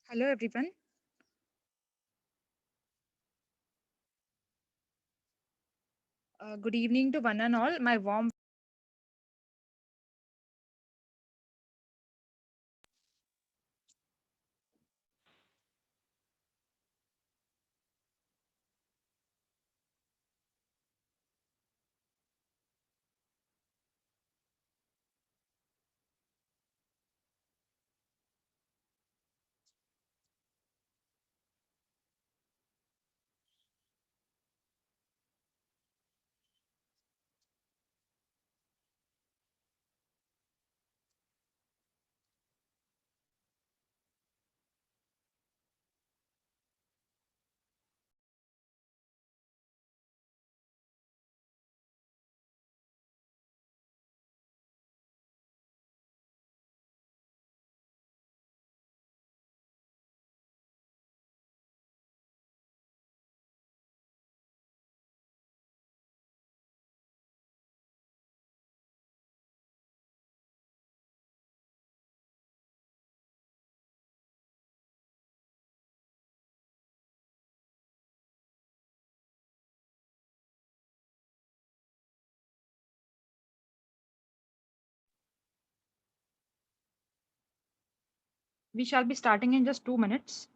Hello, everyone. Good evening to one and all. My warm. We shall be starting in just 2 minutes.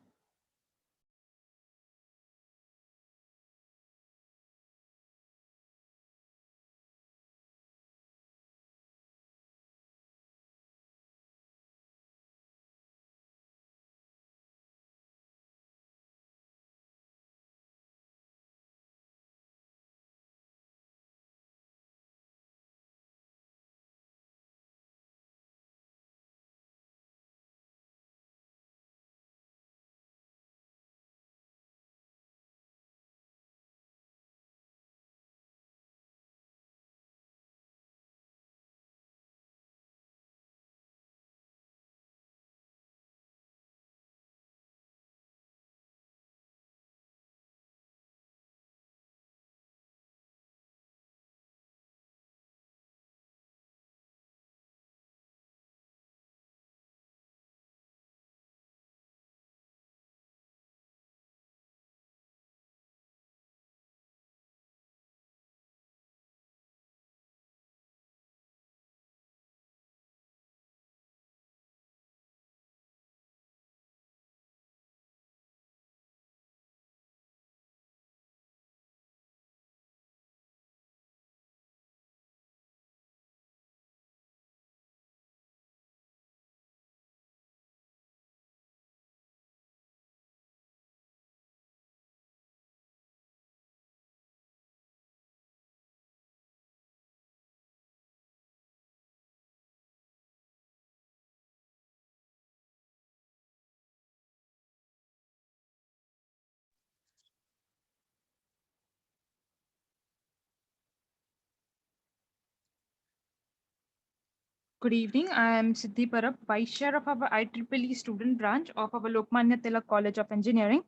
Good evening. I am Siddhi Parab, Vice Chair of our IEEE student branch of our Lokmanya Tilak College of Engineering.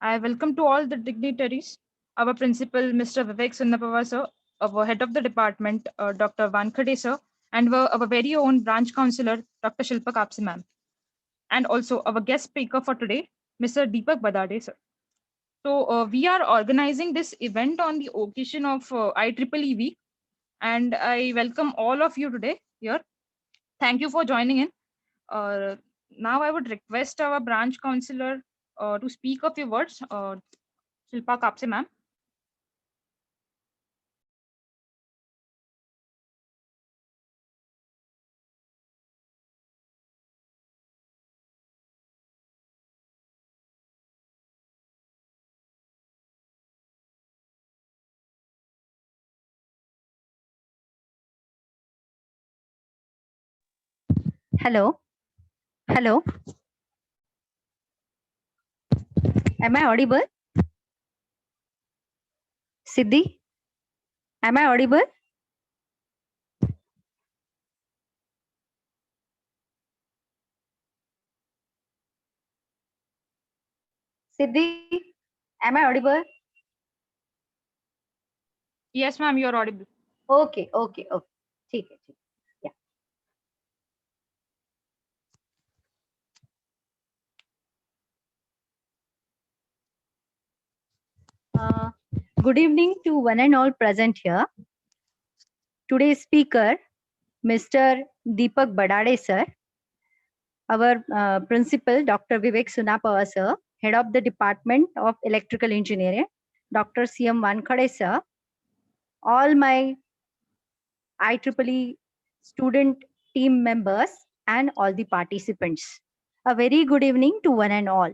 I welcome to all the dignitaries, our principal, Mr. Vivek Sundapava sir, our head of the department, Dr. Vankhade sir, and our very own branch counselor, Dr. Shilpa Kapsi ma'am, and also our guest speaker for today, Mr. Deepak Badade sir. So we are organizing this event on the occasion of IEEE week, and I welcome all of you today here. Thank you for joining in. Uh, Now I would request our branch counselor to speak a few words. Shilpa Kapse ma'am. Hello, hello. Am I audible? Siddhi, am I audible? Siddhi, am I audible? Yes, ma'am, you're audible. Okay, okay, okay. ठीक है, ठीक. Yeah. Good evening to one and all present here. Today's speaker, Mr. Deepak Badade sir, our principal, Dr. Vivek Sunapava sir, head of the Department of Electrical Engineering, Dr. C.M. Wankhade sir, all my IEEE student team members, and all the participants. A very good evening to one and all.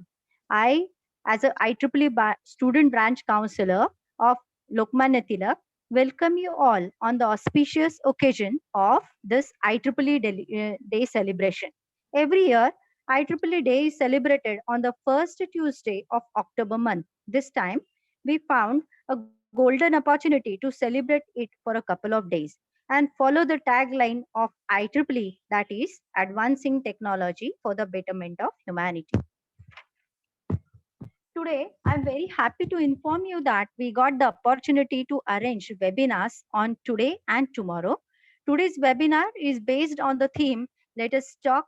I, as a IEEE student branch counselor of Lokmanya Tilak, welcome you all on the auspicious occasion of this IEEE Day celebration. Every year, IEEE Day is celebrated on the first Tuesday of October month. This time, we found a golden opportunity to celebrate it for a couple of days and follow the tagline of IEEE, that is, advancing technology for the betterment of humanity. Today, I'm very happy to inform you that we got the opportunity to arrange webinars on today and tomorrow. Today's webinar is based on the theme, let us talk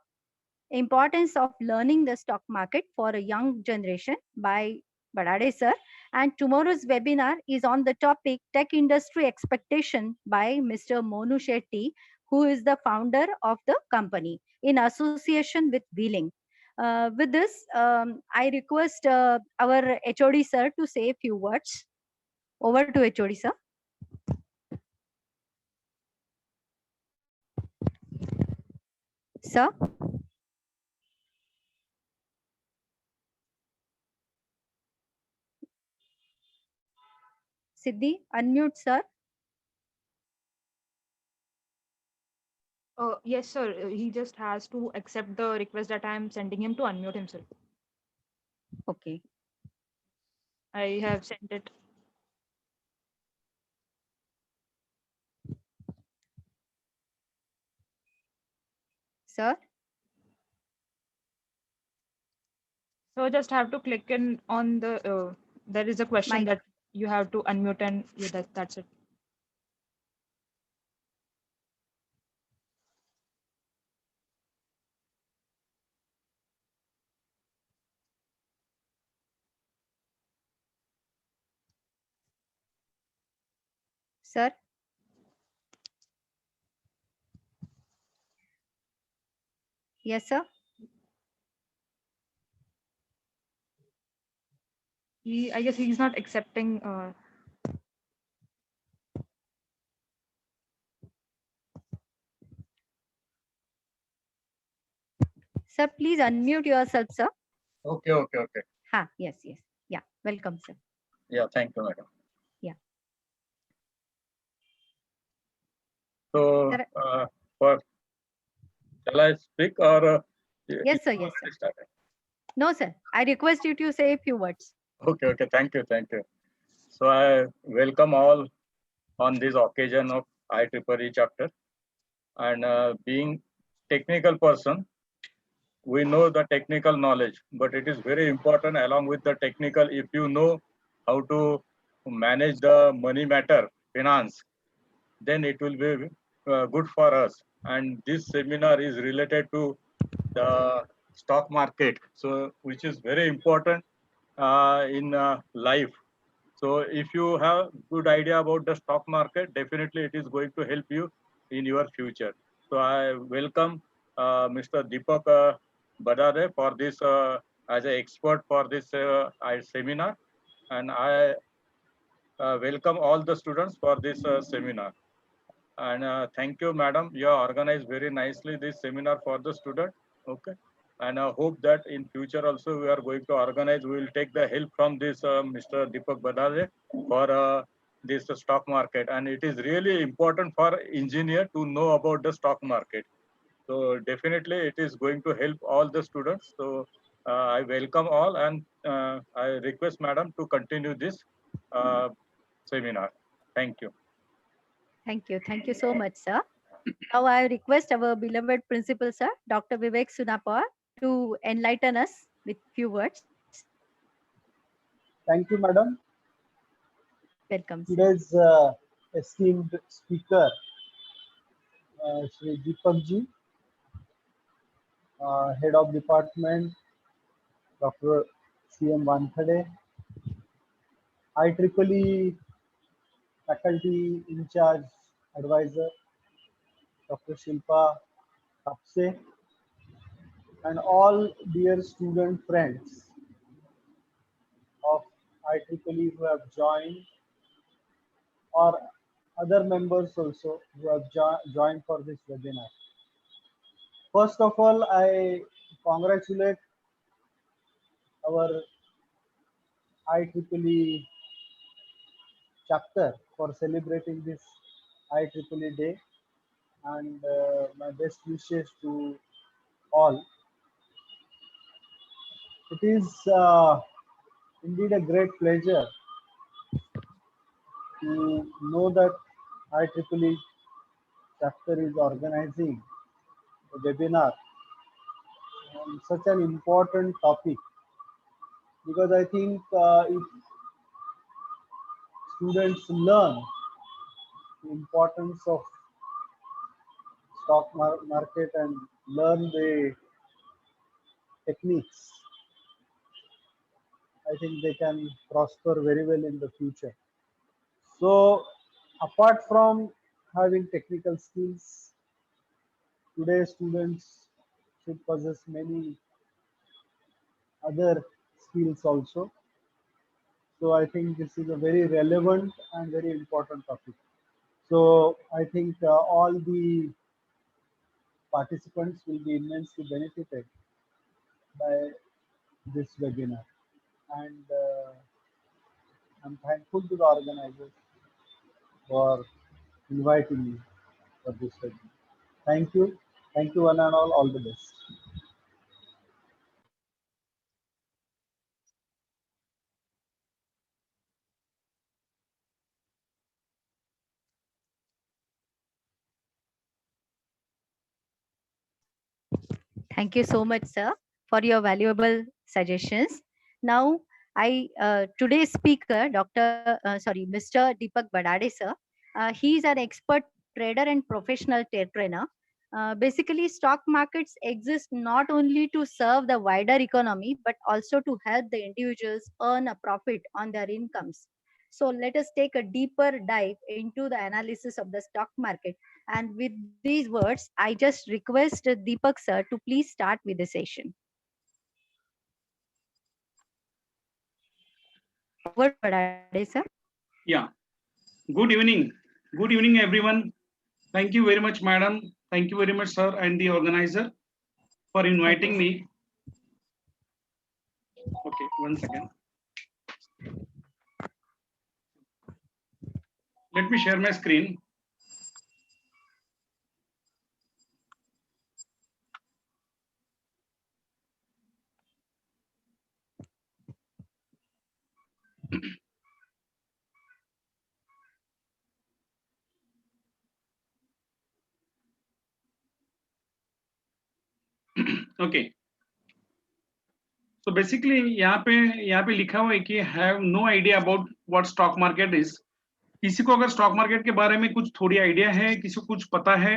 importance of learning the stock market for a young generation by Badade sir. And tomorrow's webinar is on the topic tech industry expectation by Mr. Monu Shetty, who is the founder of the company in association with Wheeling. With this, I request our HOD sir to say a few words. Over to HOD sir. Sir. Siddhi, unmute sir. Yes, sir. He just has to accept the request that I am sending him to unmute himself. Okay. I have sent it. Sir. So just have to click in on the, there is a question Mic. that you have to unmute and that's it. Sir. Yes, sir. I guess he's not accepting. Sir, please unmute yourself, sir. Okay. Yes. Yeah, welcome, sir. Yeah, thank you, madam. Yeah. So, Sir. shall I speak or? Yes, sir. Yes, sir. No, sir. I request you to say a few words. Okay. Thank you. So, I welcome all on this occasion of IEEE chapter. And being technical person, we know the technical knowledge, but it is very important along with the technical, if you know how to manage the money matter, finance, then it will be good for us. And this seminar is related to the stock market, so which is very important in life. So if you have good idea about the stock market, definitely it is going to help you in your future. So I welcome Mr. Deepak Badade for this as an expert for this seminar, and I welcome all the students for this seminar. And thank you, madam. You have organized very nicely this seminar for the student. Okay. And I hope that in future also we are going to organize. We will take the help from this Mr. Deepak Badade for this stock market. And it is really important for engineer to know about the stock market. So definitely it is going to help all the students. So I welcome all, and I request madam to continue this seminar. Thank you. Thank you. Thank you so much, sir. Now I request our beloved principal, sir, Dr. Vivek Sunapava, to enlighten us with few words. Thank you, madam. Welcome, sir. Today's esteemed speaker, Shri Deepak ji, Head of Department, Dr. C.M. Wankhade, IEEE faculty in charge advisor, Dr. Shilpa Kapse, and all dear student friends of IEEE who have joined, or other members also who have joined for this webinar. First of all, I congratulate our IEEE chapter for celebrating this IEEE day, and my best wishes to all. It is indeed a great pleasure to know that IEEE chapter is organizing a webinar on such an important topic, because I think if students learn the importance of stock market and learn the techniques, I think they can prosper very well in the future. So apart from having technical skills, today students should possess many other skills also. So I think this is a very relevant and very important topic. So I think all the participants will be immensely benefited by this webinar. And I'm thankful to the organizers for inviting me for this webinar. Thank you. Thank you one and all the best. Thank you so much, sir, for your valuable suggestions. Now, today's speaker, Mr. Deepak Badade, sir. He is an expert trader and professional trainer. Basically, stock markets exist not only to serve the wider economy, but also to help the individuals earn a profit on their incomes. So let us take a deeper dive into the analysis of the stock market. And with these words, I just request Deepak sir to please start with the session. Over to Badade, sir. Yeah. Good evening. Good evening, everyone. Thank you very much, madam. Thank you very much, sir, and the organizer for inviting me. Okay, 1 second. Let me share my screen. Okay. So basically, यहाँ पे लिखा हुआ है कि have no idea about what stock market is. किसी को अगर stock market के बारे में कुछ थोड़ी आइडिया है, किसी को कुछ पता है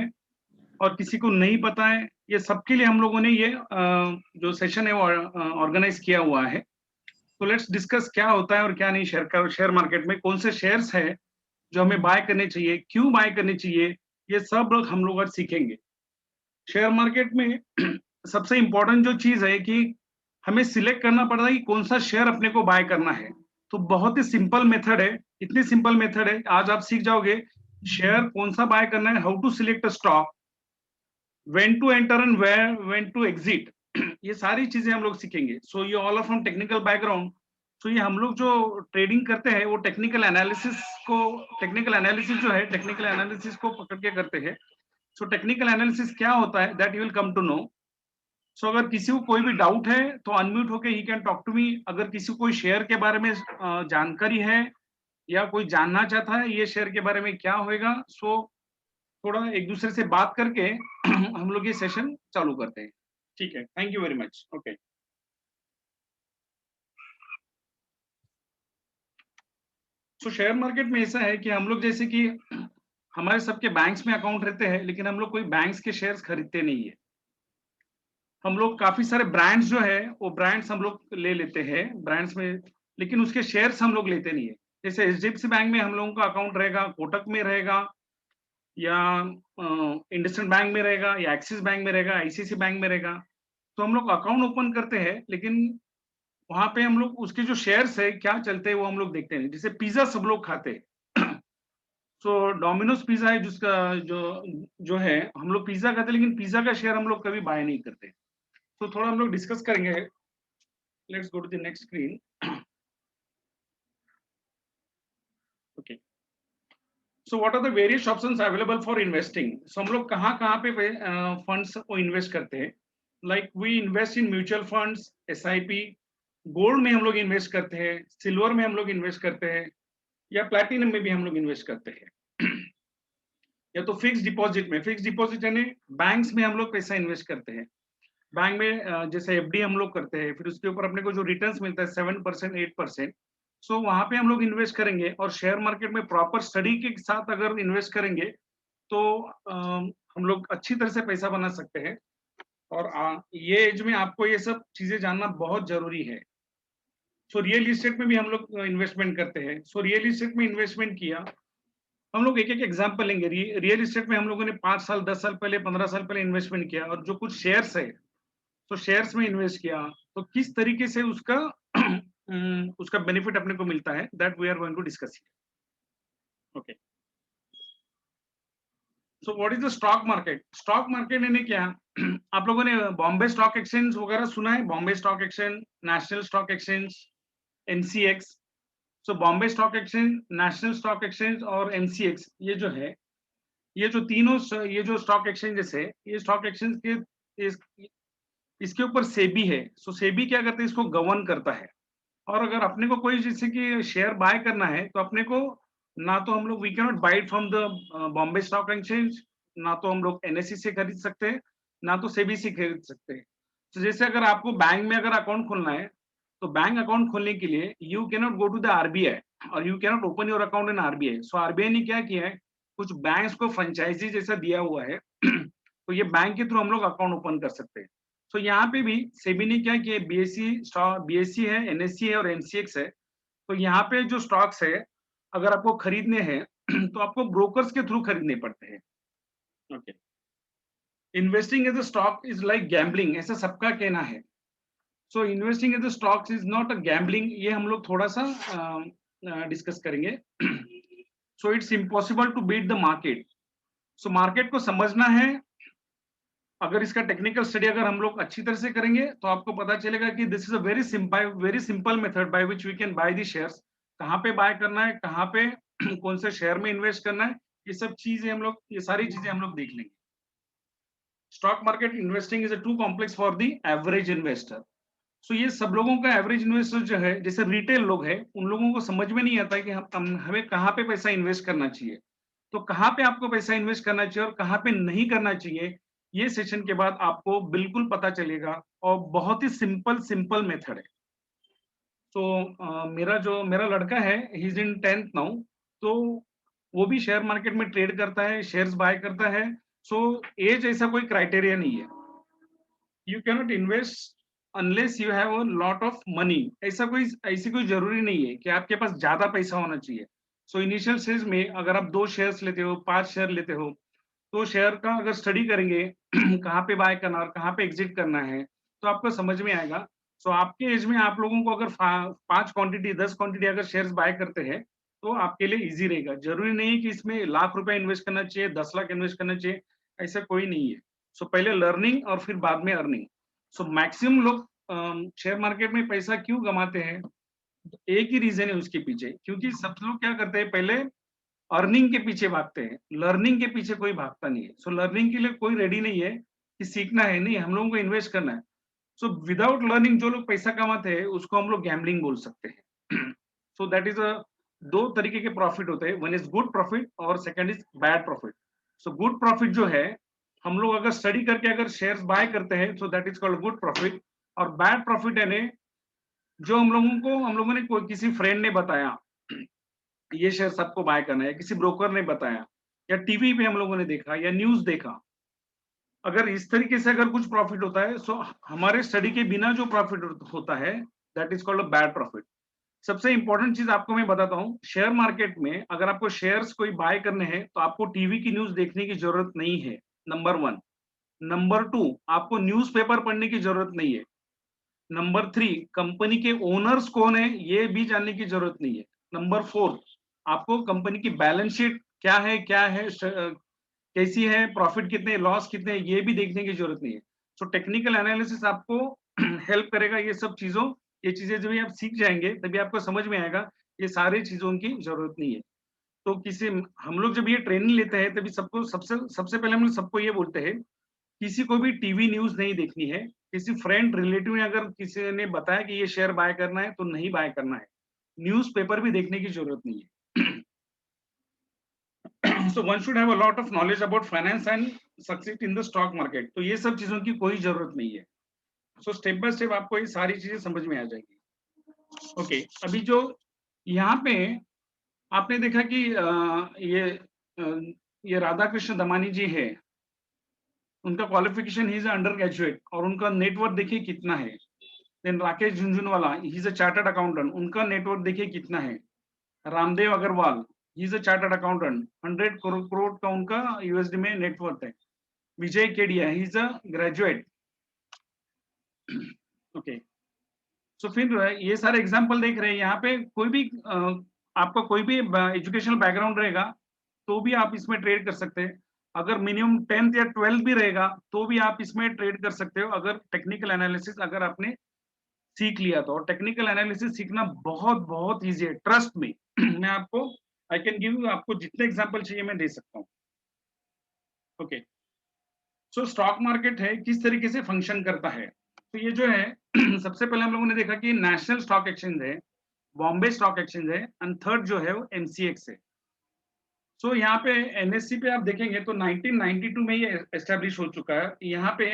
और किसी को नहीं पता है, ये सबके लिए हम लोगों ने ये जो सेशन है वो ऑर्गेनाइज किया हुआ है. तो लेट्स डिस्कस क्या होता है और क्या नहीं शेयर मार्केट में, कौन से शेयर्स है जो हमें बाय करने चाहिए, क्यों बाय करने चाहिए, ये सब लोग हम लोग आज सीखेंगे. शेयर मार्केट में सबसे इंपॉर्टेंट जो चीज है कि हमें सिलेक्ट करना पड़ता है कि कौन सा शेयर अपने को बाय करना है. तो बहुत ही सिंपल मेथड है, इतनी सिंपल मेथड है, आज आप सीख जाओगे शेयर कौन सा बाय करना है, how to select a stock, when to enter and when to exit. ये सारी चीजें हम लोग सीखेंगे. सो ये all are from technical background. तो ये हम लोग जो ट्रेडिंग करते हैं वो टेक्निकल एनालिसिस जो है टेक्निकल एनालिसिस को पकड़ के करते हैं. सो टेक्निकल एनालिसिस क्या होता है that you will come to know. So अगर किसी को कोई भी डाउट है तो अनम्यूट होके he can talk to me. अगर किसी को कोई शेयर के बारे में जानकारी है या कोई जानना चाहता है ये शेयर के बारे में क्या होएगा, सो थोड़ा एक दूसरे से बात करके हम लोग ये सेशन चालू करते हैं. ठीक है, thank you very much. Okay. So share market में ऐसा है कि हम लोग जैसे कि हमारे सबके बैंक्स में अकाउंट रहते हैं, लेकिन हम लोग कोई बैंक्स के शेयर्स खरीदते नहीं है. हम लोग काफी सारे ब्रांड्स जो है वो ब्रांड्स हम लोग ले लेते हैं ब्रांड्स में, लेकिन उसके शेयर्स हम लोग लेते नहीं है. जैसे एचडीएफसी बैंक में हम लोगों का अकाउंट रहेगा, कोटक में रहेगा, या इंडसइंड बैंक में रहेगा, या एक्सिस बैंक में रहेगा, आईसीआईसी बैंक में रहेगा। तो हम लोग अकाउंट ओपन करते हैं, लेकिन वहां पे हम लोग उसके जो शेयर्स है क्या चलते हैं वो हम लोग देखते हैं। जैसे पिज्जा सब लोग खाते हैं सो डोमिनोज पिज्जा है जिसका जो जो है हम लोग पिज्जा खाते हैं, लेकिन पिज्जा का शेयर हम लोग कभी बाय नहीं करते। तो थोड़ा हम लोग डिस्कस करेंगे। Let's go to the next screen. Okay, so what are the various options available for investing. So हम लोग कहाँ पे फंड्स को इन्वेस्ट करते हैं। Like we invest in mutual funds, SIP, gold में हम लोग इन्वेस्ट करते हैं, सिल्वर में हम लोग इन्वेस्ट करते हैं, या प्लैटिनम में भी हम लोग इन्वेस्ट करते हैं। या तो फिक्स डिपॉजिट में, फिक्स डिपॉजिट यानी बैंक्स में हम लोग पैसा इन्वेस्ट करते हैं। बैंक में जैसे एफडी हम लोग करते हैं, फिर उसके ऊपर अपने को जो रिटर्न्स मिलता है 7%, 8%, सो वहां पे हम लोग इन्वेस्ट करेंगे। और शेयर मार्केट में प्रॉपर स्टडी के साथ अगर इन्वेस्ट करेंगे तो हम लोग अच्छी तरह से पैसा बना सकते हैं। और ये एज में आपको ये सब चीजें जानना बहुत जरूरी है। सो रियल इस्टेट में भी हम लोग इन्वेस्टमेंट करते हैं। सो रियल इस्टेट में इन्वेस्टमेंट किया, हम लोग एक एक एग्जांपल लेंगे। रियल इस्टेट में हम लोगों ने 5 साल, 10 साल पहले, 15 साल पहले इन्वेस्टमेंट किया, और जो कुछ शेयर्स है तो शेयर्स में इन्वेस्ट किया, तो किस तरीके से उसका उसका बेनिफिट अपने को मिलता है, that we are going to discuss. Okay, so what is the stock market. Stock market यानी क्या। आप लोगों ने बॉम्बे स्टॉक एक्सचेंज वगैरह सुना है, Bombay stock exchange, national stock exchange, NCX. So Bombay stock exchange, national stock exchange और एनसीएक्स, ये जो है, ये जो तीनों ये जो स्टॉक एक्सचेंजेस है, ये स्टॉक एक्सचेंज के इसके ऊपर सेबी है। सो सेबी क्या करते हैं, इसको गवर्न करता है। और अगर अपने को कोई जैसे कि शेयर बाय करना है तो अपने को, ना तो हम लोग we can not buy from the Bombay stock exchange, ना तो हम लोग एनएससी से खरीद सकते हैं, ना तो सेबी से खरीद सकते हैं। तो जैसे अगर आपको बैंक में अगर अकाउंट खोलना है, तो बैंक अकाउंट खोलने के लिए you can not go to the RBI और you can not open your account in RBI. So RBI ने क्या किया है, कुछ बैंक्स को फ्रेंचाइजी जैसा दिया हुआ है तो ये बैंक के थ्रू हम लोग अकाउंट ओपन कर सकते हैं। तो यहाँ पे भी सेबी ने क्या किया, बीएससी है, एनएससी है और एनसीएक्स है। तो यहाँ पे जो स्टॉक्स है अगर आपको खरीदने हैं तो आपको ब्रोकर्स के थ्रू खरीदने पड़ते हैं। Okay, investing in the stock is like gambling, ऐसा सबका कहना है। So investing in the stocks is not a gambling, ये हम लोग थोड़ा सा डिस्कस करेंगे। So it's impossible to beat the market. So market को समझना है। अगर इसका टेक्निकल स्टडी अगर हम लोग अच्छी तरह से करेंगे तो आपको पता चलेगा कि this is a very simple method by which we can buy the shares. कहाँ पे बाय करना है, कहाँ पे कौन से शेयर में इन्वेस्ट करना है, ये सब चीजें हम लोग, ये सारी चीजें हम लोग देख लेंगे। Stock market investing is too complex for the average investor. So ये सब लोगों का एवरेज इन्वेस्टर जो है, जैसे रिटेल लोग हैं, उन लोगों को समझ में नहीं आता कि हमें कहाँ पे पैसा इन्वेस्ट करना चाहिए। तो कहाँ पे आपको पैसा इन्वेस्ट करना चाहिए और कहाँ पे नहीं करना चाहिए, ये सेशन के बाद आपको बिल्कुल पता चलेगा। और बहुत ही सिंपल मेथड है। तो मेरा लड़का है, he is in 10th now, तो वो भी शेयर मार्केट में ट्रेड करता है, शेयर्स बाय करता है। सो एज ऐसा कोई क्राइटेरिया नहीं है। You cannot invest unless you have a lot of money. ऐसी कोई जरूरी नहीं है कि आपके पास ज्यादा पैसा होना चाहिए। सो इनिशियल स्टेज में अगर आप 2 शेयर्स लेते हो, 5 शेयर लेते हो, तो शेयर का अगर स्टडी करेंगे कहाँ पे बाय करना और कहाँ पे एग्जिट करना है, तो आपको समझ में आएगा। सो आपके एज में आप लोगों को अगर 5 क्वांटिटी, 10 क्वांटिटी अगर शेयर्स बाय करते हैं तो आपके लिए इजी रहेगा। जरूरी नहीं है कि इसमें लाख रुपए इन्वेस्ट करना चाहिए, 10 लाख इन्वेस्ट करना चाहिए, ऐसा कोई नहीं है। सो पहले लर्निंग और फिर बाद में अर्निंग। सो मैक्सिमम लोग शेयर मार्केट में पैसा क्यों कमाते हैं, एक ही रीजन है उसके पीछे, क्योंकि सब लोग क्या करते हैं, पहले अर्निंग के पीछे भागते हैं, लर्निंग के पीछे कोई भागता नहीं है। सो लर्निंग के लिए कोई रेडी नहीं है कि सीखना है, नहीं, हम लोगों को इन्वेस्ट करना है। सो विदाउट लर्निंग जो लोग पैसा कमाते हैं उसको हम लोग गैम्बलिंग बोल सकते हैं। सो दैट इज अ, 2 तरीके के प्रॉफिट होते हैं, वन इज गुड प्रॉफिट और second is bad profit. So good profit जो है, हम लोग अगर स्टडी करके अगर शेयर्स बाय करते हैं, so that is called good profit. और बैड प्रॉफिट यानी जो हम लोगों ने कोई किसी फ्रेंड ने बताया ये शेयर सबको बाय करना है, किसी ब्रोकर ने बताया, या टीवी पे हम लोगों ने देखा, या न्यूज देखा, अगर इस तरीके से अगर कुछ प्रॉफिट होता है, सो हमारे स्टडी के बिना जो प्रॉफिट होता है, that is called a bad profit. सबसे इंपॉर्टेंट चीज आपको मैं बताता हूँ, शेयर मार्केट में अगर आपको शेयर्स कोई बाय करने हैं तो आपको टीवी की न्यूज देखने की जरूरत नहीं है, नंबर 1। नंबर 2, आपको न्यूज़पेपर पढ़ने की जरूरत नहीं है। नंबर 3, कंपनी के ओनर्स कौन है ये भी जानने की जरूरत नहीं है। नंबर 4, आपको कंपनी की बैलेंस शीट क्या है कैसी है, प्रॉफिट कितने, लॉस कितने, ये भी देखने की जरूरत नहीं है। सो टेक्निकल एनालिसिस आपको हेल्प करेगा ये सब चीजों, ये चीजें जब आप सीख जाएंगे तभी आपको समझ में आएगा ये सारी चीजों की जरूरत नहीं है। तो किसी हम लोग जब ये ट्रेनिंग लेते हैं तभी सबको सबसे सबसे पहले हम लोग सबको ये बोलते हैं, किसी को भी टीवी न्यूज नहीं देखनी है। किसी फ्रेंड रिलेटिव ने अगर किसी ने बताया कि ये शेयर बाय करना है तो नहीं बाय करना है। न्यूज़पेपर भी देखने की जरूरत नहीं है। So one should have a lot of knowledge about finance and succeed in the stock market. तो ये सब चीजों की कोई जरूरत नहीं है। So स्टेप बाय स्टेप आपको ये सारी चीजें समझ में आ जाएगी। ओके, अभी जो यहाँ पे आपने देखा कि ये राधा कृष्ण दमानी जी है, उनका qualification he is undergraduate और उनका नेटवर्क देखिए कितना है। Then Rakesh Jhunjhunwala, he is a chartered accountant, उनका नेटवर्क देखिए कितना है। Ramdeo Agrawal, he is a chartered accountant, 100 crore का उनका यूएसडी में नेटवर्क है। Vijay Kedia, he is a graduate. Okay, so फिर ये सारे एग्जांपल देख रहे हैं यहाँ पे। कोई भी आपका कोई भी एजुकेशनल बैकग्राउंड रहेगा तो भी आप इसमें ट्रेड कर सकते हैं। अगर मिनिमम 10th या 12th भी रहेगा तो भी आप इसमें ट्रेड कर सकते हो, अगर टेक्निकल एनालिसिस अगर आपने सीख लिया तो। और टेक्निकल एनालिसिस सीखना बहुत बहुत ईजी है, ट्रस्ट में। मैं आपको आई कैन गिव यू, आपको जितने एग्जांपल चाहिए मैं दे सकता हूँ। ओके, सो स्टॉक मार्केट है किस तरीके से फंक्शन करता है। तो ये जो है सबसे पहले हम लोगों ने देखा कि नेशनल स्टॉक एक्सचेंज है, बॉम्बे स्टॉक एक्सचेंज है, एंड थर्ड जो है वो एमसीएक्स है। सो यहाँ पे एनएससी पे आप देखेंगे तो 1992 में ये एस्टेब्लिश हो चुका है यहाँ पे।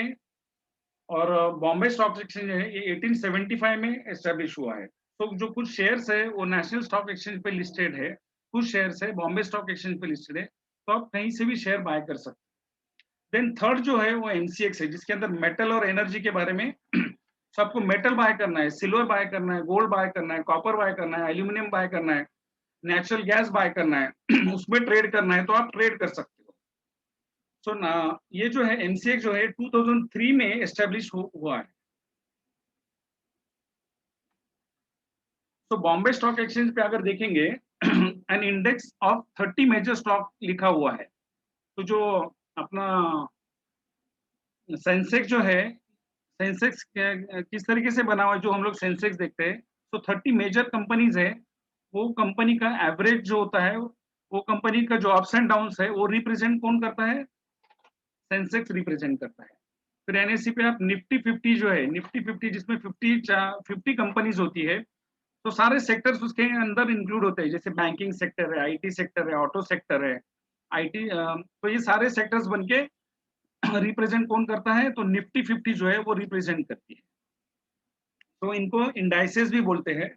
और बॉम्बे स्टॉक एक्सचेंज है ये 1875 में एस्टेब्लिश हुआ है। तो जो कुछ शेयर्स है वो नेशनल स्टॉक एक्सचेंज पे लिस्टेड है, कुछ शेयर्स है बॉम्बे स्टॉक एक्सचेंज पे लिस्टेड है, तो आप कहीं से भी शेयर बाय कर सकते हैं। देन थर्ड जो है वो एमसीएक्स है, जिसके अंदर मेटल और एनर्जी के बारे में तो आपको मेटल बाय करना है, सिल्वर बाय करना है, गोल्ड बाय करना है, कॉपर बाय करना है, एल्यूमिनियम बाय करना है, नेचुरल गैस बाय करना है उसमें ट्रेड करना है तो आप ट्रेड कर सकते हो। सो ना ये जो है एमसीएक्स जो है 2003 में एस्टेब्लिश हुआ है। तो बॉम्बे स्टॉक एक्सचेंज पे अगर देखेंगे an index of 30 major stock लिखा हुआ है। तो जो अपना सेंसेक्स जो है, सेंसेक्स किस तरीके से बना हुआ है, जो हम लोग सेंसेक्स देखते हैं, तो 30 मेजर कंपनीज है, वो कंपनी का एवरेज जो होता है, वो कंपनी का जो अप्स एंड डाउन्स है वो रिप्रेजेंट कौन करता है, सेंसेक्स रिप्रेजेंट करता है। फिर एनएससी पे आप निफ्टी 50 जो है, निफ्टी 50 जिसमें 50 कंपनीज होती है, तो सारे सेक्टर्स उसके अंदर इंक्लूड होते हैं, जैसे बैंकिंग सेक्टर है, आईटी सेक्टर है, ऑटो सेक्टर है, आईटी, तो ये सारे सेक्टर्स बनके रिप्रेजेंट कौन करता है, तो निफ्टी 50 जो है वो रिप्रेजेंट करती है। तो इनको इंडाइसेस भी बोलते हैं,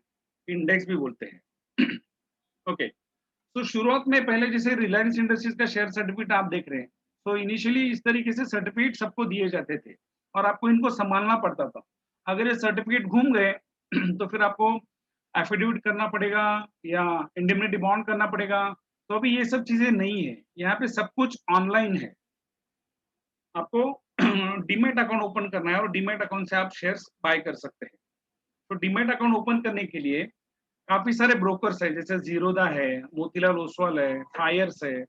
इंडेक्स भी बोलते हैं। ओके, तो शुरुआत में पहले जैसे रिलायंस इंडस्ट्रीज का शेयर सर्टिफिकेट आप देख रहे हैं, तो इनिशियली इस तरीके से सर्टिफिकेट सबको दिए जाते थे और आपको इनको संभालना पड़ता था। अगर ये सर्टिफिकेट घूम गए तो फिर आपको एफिडेविट करना पड़ेगा या इंडेमनिटी बॉन्ड करना पड़ेगा। तो अभी ये सब चीजें नहीं है, यहाँ पे सब कुछ ऑनलाइन है। आपको डीमैट अकाउंट ओपन करना है और डीमैट अकाउंट से आप शेयर्स बाय कर सकते हैं। तो डीमैट अकाउंट ओपन करने के लिए काफी सारे ब्रोकर्स है, जैसे जीरोदा है, मोतीलाल ओसवाल है, फायर्स है,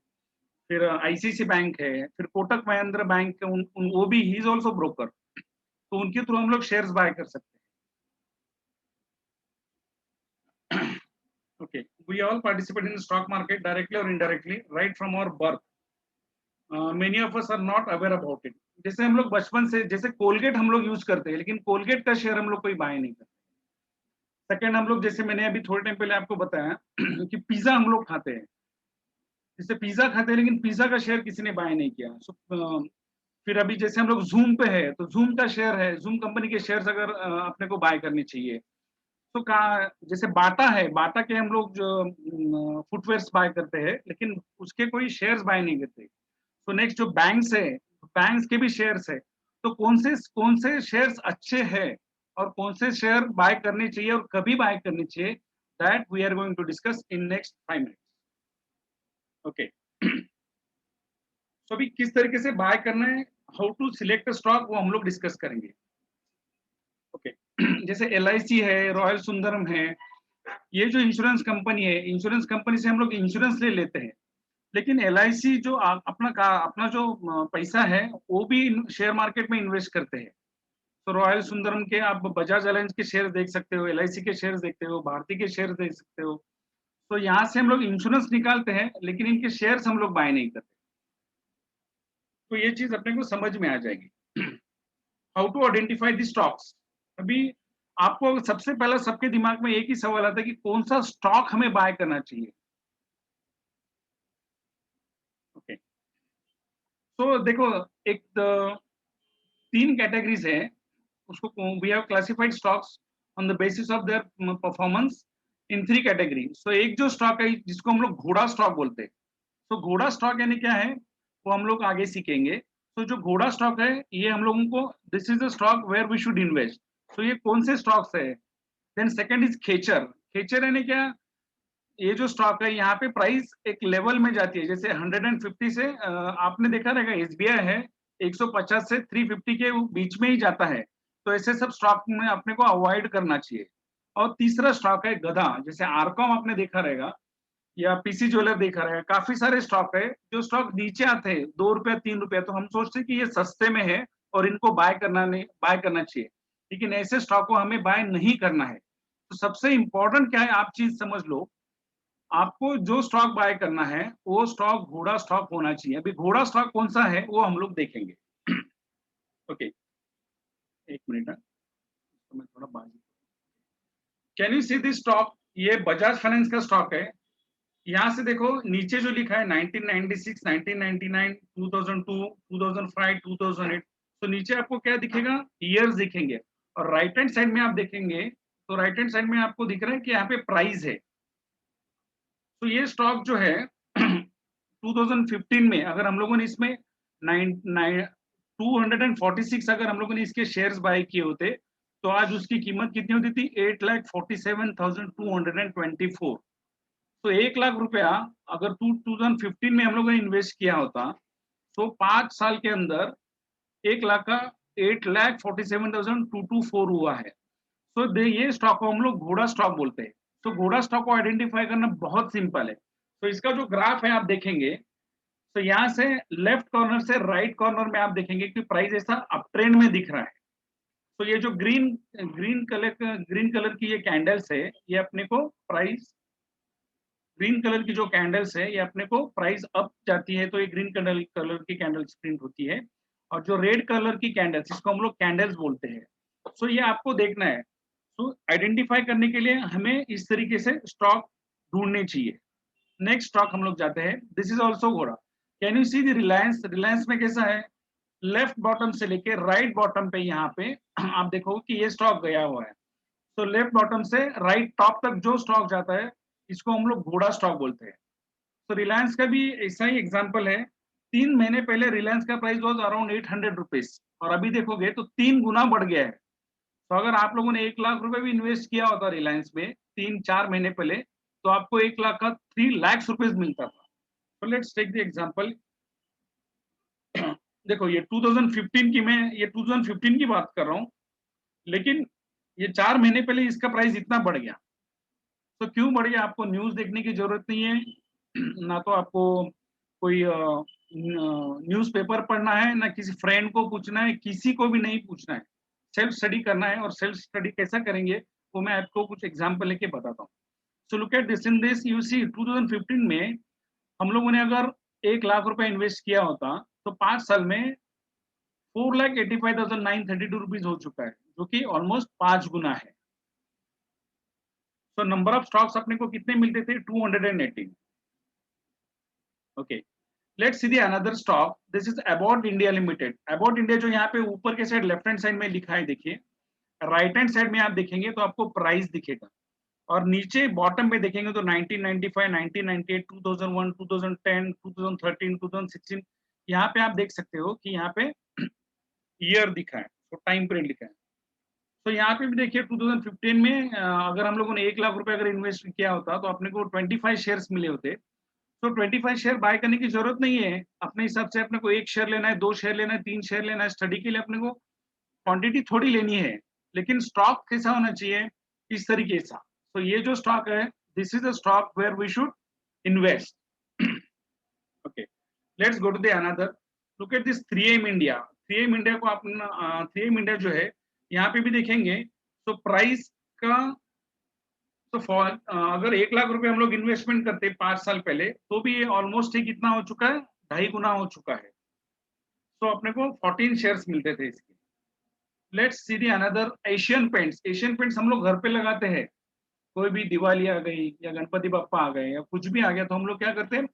फिर आईसीसी बैंक है, फिर कोटक महिंद्रा बैंक, वो भी ही इज ऑल्सो ब्रोकर, तो उनके थ्रू हम लोग शेयर्स बाय कर सकते हैं। Okay, we all participate in the stock market directly or indirectly right from our birth. Many of us are not aware about it. जैसे हम लोग बचपन से, जैसे कोलगेट हम लोग यूज करते हैं, लेकिन कोलगेट का शेयर हम लोग कोई बाय नहीं करते। सेकंड, हम लोग जैसे मैंने अभी थोड़े टाइम पहले आपको बताया कि पिज्जा हम लोग खाते हैं, जैसे पिज्जा खाते हैं लेकिन पिज्जा का शेयर किसी ने बाय नहीं किया। फिर अभी जैसे हम लोग जूम पे है, तो जूम का शेयर है, जूम कंपनी के शेयर्स अगर अपने को बाय करनी चाहिए तो जैसे बाटा है, बाटा के हम लोग जो फुटवेयर्स बाय करते हैं लेकिन उसके कोई शेयर्स बाय नहीं करते। तो नेक्स्ट जो बैंक्स है, बैंक्स के भी शेयर्स है, तो कौन से शेयर्स अच्छे हैं और कौन से शेयर बाय करने चाहिए और कभी बाय करनी चाहिए, that we are going to discuss in next 5 minutes. Okay. So अभी किस तरीके से बाय करना है, how to select a stock, वो हम लोग डिस्कस करेंगे. ओके. जैसे LIC है, रॉयल सुंदरम है, ये जो इंश्योरेंस कंपनी है, इंश्योरेंस कंपनी से हम लोग इंश्योरेंस ले लेते हैं, लेकिन LIC जो अपना जो पैसा है वो भी शेयर मार्केट में इन्वेस्ट करते हैं. तो रॉयल सुंदरम के आप बजाज अलायंस के शेयर देख सकते हो, LIC के शेयर देखते हो, भारती के शेयर देख सकते हो. तो यहाँ से हम लोग इंश्योरेंस निकालते हैं, लेकिन इनके शेयर्स हम लोग बाय नहीं करते. तो ये चीज अपने को समझ में आ जाएगी. How to identify the stocks. अभी आपको सबसे पहला सबके दिमाग में एक ही सवाल आता है कि कौन सा स्टॉक हमें बाय करना चाहिए. ओके. तो देखो, एक 3 कैटेगरीज है, उसको we have classified stocks on the basis of their performance in 3 category. So एक जो स्टॉक है जिसको हम लोग घोड़ा स्टॉक बोलते हैं. तो घोड़ा स्टॉक यानी क्या है वो हम लोग आगे सीखेंगे. तो जो घोड़ा स्टॉक है ये हम लोगों को, this is the stock where we should invest. तो ये कौन से स्टॉक्स है. देन सेकंड इज खेचर. खेचर यानी क्या, ये जो स्टॉक है यहाँ पे प्राइस एक लेवल में जाती है, जैसे 150 से आपने देखा रहेगा SBI है 150 से 350 के बीच में ही जाता है. तो ऐसे सब स्टॉक में अपने को अवॉइड करना चाहिए. और तीसरा स्टॉक है गधा, जैसे आरकॉम आपने देखा रहेगा या PC ज्वेलर देखा रहेगा. काफी सारे स्टॉक है जो स्टॉक नीचे आते हैं 2 रुपया 3 रुपया, तो हम सोचते हैं कि ये सस्ते में है और इनको बाय करना चाहिए, लेकिन ऐसे स्टॉक को हमें बाय नहीं करना है. तो सबसे इंपॉर्टेंट क्या है, आप चीज समझ लो, आपको जो स्टॉक बाय करना है वो स्टॉक घोड़ा स्टॉक होना चाहिए. अभी घोड़ा स्टॉक कौन सा है वो हम लोग देखेंगे. ओके, एक मिनट है, मैं थोड़ा बाजू. Can you see this stock. ये बजाज फाइनेंस का स्टॉक है. यहाँ से देखो नीचे जो लिखा है 1996, 1999, 2002, 2005, 2008. तो नीचे आपको क्या दिखेगा, ईयर्स दिखेंगे. और राइट हैंड साइड में आप देखेंगे तो राइट हैंड साइड में आपको दिख रहा है कि यहाँ पे प्राइस है. तो ये स्टॉक जो है 2015 में अगर हम लोगों ने इसमें 246 अगर हम लोगों ने इसके शेयर्स बाय किए होते तो आज उसकी कीमत कितनी होती थी, 8,47,224. तो 1 लाख रुपया अगर 2015 में हम लोगों ने इन्वेस्ट किया होता तो 5 साल के अंदर 1 लाख का 8,47,224 हुआ है. तो ये स्टॉक को हम लोग घोड़ा स्टॉक बोलते हैं. तो घोड़ा स्टॉक को आइडेंटिफाई करना बहुत सिंपल है. तो इसका जो ग्राफ है आप देखेंगे, तो यहाँ से लेफ्ट कॉर्नर से राइट कॉर्नर में आप देखेंगे कि प्राइस ऐसा अप ट्रेंड में दिख रहा है. तो ये जो ग्रीन कलर की ये कैंडल्स है, ये अपने को प्राइस, ग्रीन कलर की जो कैंडल्स है ये अपने को प्राइस अप जाती है, तो ये ग्रीन कलर की कैंडल्स प्रिंट होती है. और जो रेड कलर की कैंडल्स, इसको हम लोग कैंडल्स बोलते हैं. सो ये आपको देखना है. तो आइडेंटिफाई करने के लिए हमें इस तरीके से स्टॉक ढूंढने चाहिए. नेक्स्ट स्टॉक हम लोग जाते हैं. दिस इज ऑल्सो घोड़ा. Can you see the Reliance. Reliance में कैसा है, लेफ्ट बॉटम से लेके राइट बॉटम पे यहाँ पे आप देखो कि ये स्टॉक गया हुआ है. तो लेफ्ट बॉटम से राइट टॉप तक जो स्टॉक जाता है इसको हम लोग घोड़ा स्टॉक बोलते हैं. तो रिलायंस का भी ऐसा ही एग्जांपल है. 3 महीने पहले रिलायंस का प्राइस वॉज अराउंड 800 रुपीज और अभी देखोगे तो 3 गुना बढ़ गया है. तो अगर आप लोगों ने 1 लाख रुपए भी इन्वेस्ट किया होता रिलायंस में 3-4 महीने पहले, तो आपको 1 लाख का 3 लाख रुपीज मिलता था. तो लेट्स टेक द एग्जांपल. देखो ये 2015 की, मैं ये 2015 की बात कर रहा हूँ, लेकिन ये 4 महीने पहले इसका प्राइस इतना बढ़ गया. तो क्यों बढ़ गया, आपको न्यूज देखने की जरूरत नहीं है, ना तो आपको कोई न्यूज़पेपर पढ़ना है, ना किसी फ्रेंड को पूछना है, किसी को भी नहीं पूछना है, सेल्फ स्टडी करना है. और सेल्फ स्टडी कैसा करेंगे वो मैं आपको कुछ एग्जांपल लेके बताता हूँ. So look at this. In this you see 2015 में हम लोगों ने अगर 1 लाख रुपए इन्वेस्ट किया होता तो 5 साल में 4,85,932 रुपीज हो चुका है, जो कि ऑलमोस्ट 5 गुना है. तो नंबर ऑफ स्टॉक्स अपने को कितने मिलते थे, 218. Okay, let's see the another stock. This is about India limited. About India जो यहाँ पे ऊपर के साइड लेफ्ट हैंड साइड में लिखा है, देखिए राइट हैंड साइड में आप देखेंगे तो आपको प्राइस दिखेगा. और नीचे बॉटम पे देखेंगे तो 1995, 1998, 2001, 2010, 2013, 2016, यहाँ पे आप देख सकते हो कि यहाँ पे ईयर दिखा है, तो टाइम पीरियड लिखा है. तो यहाँ पे भी देखिए 2015 में अगर हम लोगों ने 1 लाख रुपए अगर इन्वेस्ट किया होता तो अपने को 25 शेयर्स मिले होते। तो 25 शेयर बाय करने की जरूरत नहीं है, अपने हिसाब से अपने को 1 शेयर लेना है, 2 शेयर लेना है, 3 शेयर लेना है, स्टडी के लिए अपने को क्वांटिटी थोड़ी लेनी है, लेकिन स्टॉक कैसा होना चाहिए, इस तरीके सा। तो ये जो स्टॉक है, this is the stock where we should invest. Okay, let's go to the another, look at this 3M India. 3M India को अपना 3M इंडिया जो है यहाँ पे भी देखेंगे तो प्राइस का, तो अगर 1 लाख रुपए हम लोग इन्वेस्टमेंट करते 5 साल पहले, तो भी ये ऑलमोस्ट ही कितना हो चुका है, 2.5 गुना हो चुका है। तो अपने को 14 शेयर्स मिलते थे इसके। Let's see the another Asian paints. Asian paints हम लोग घर पे लगाते हैं, कोई भी दिवाली आ गई या गणपति बप्पा आ गए या कुछ भी आ गया तो हम लोग क्या करते हैं,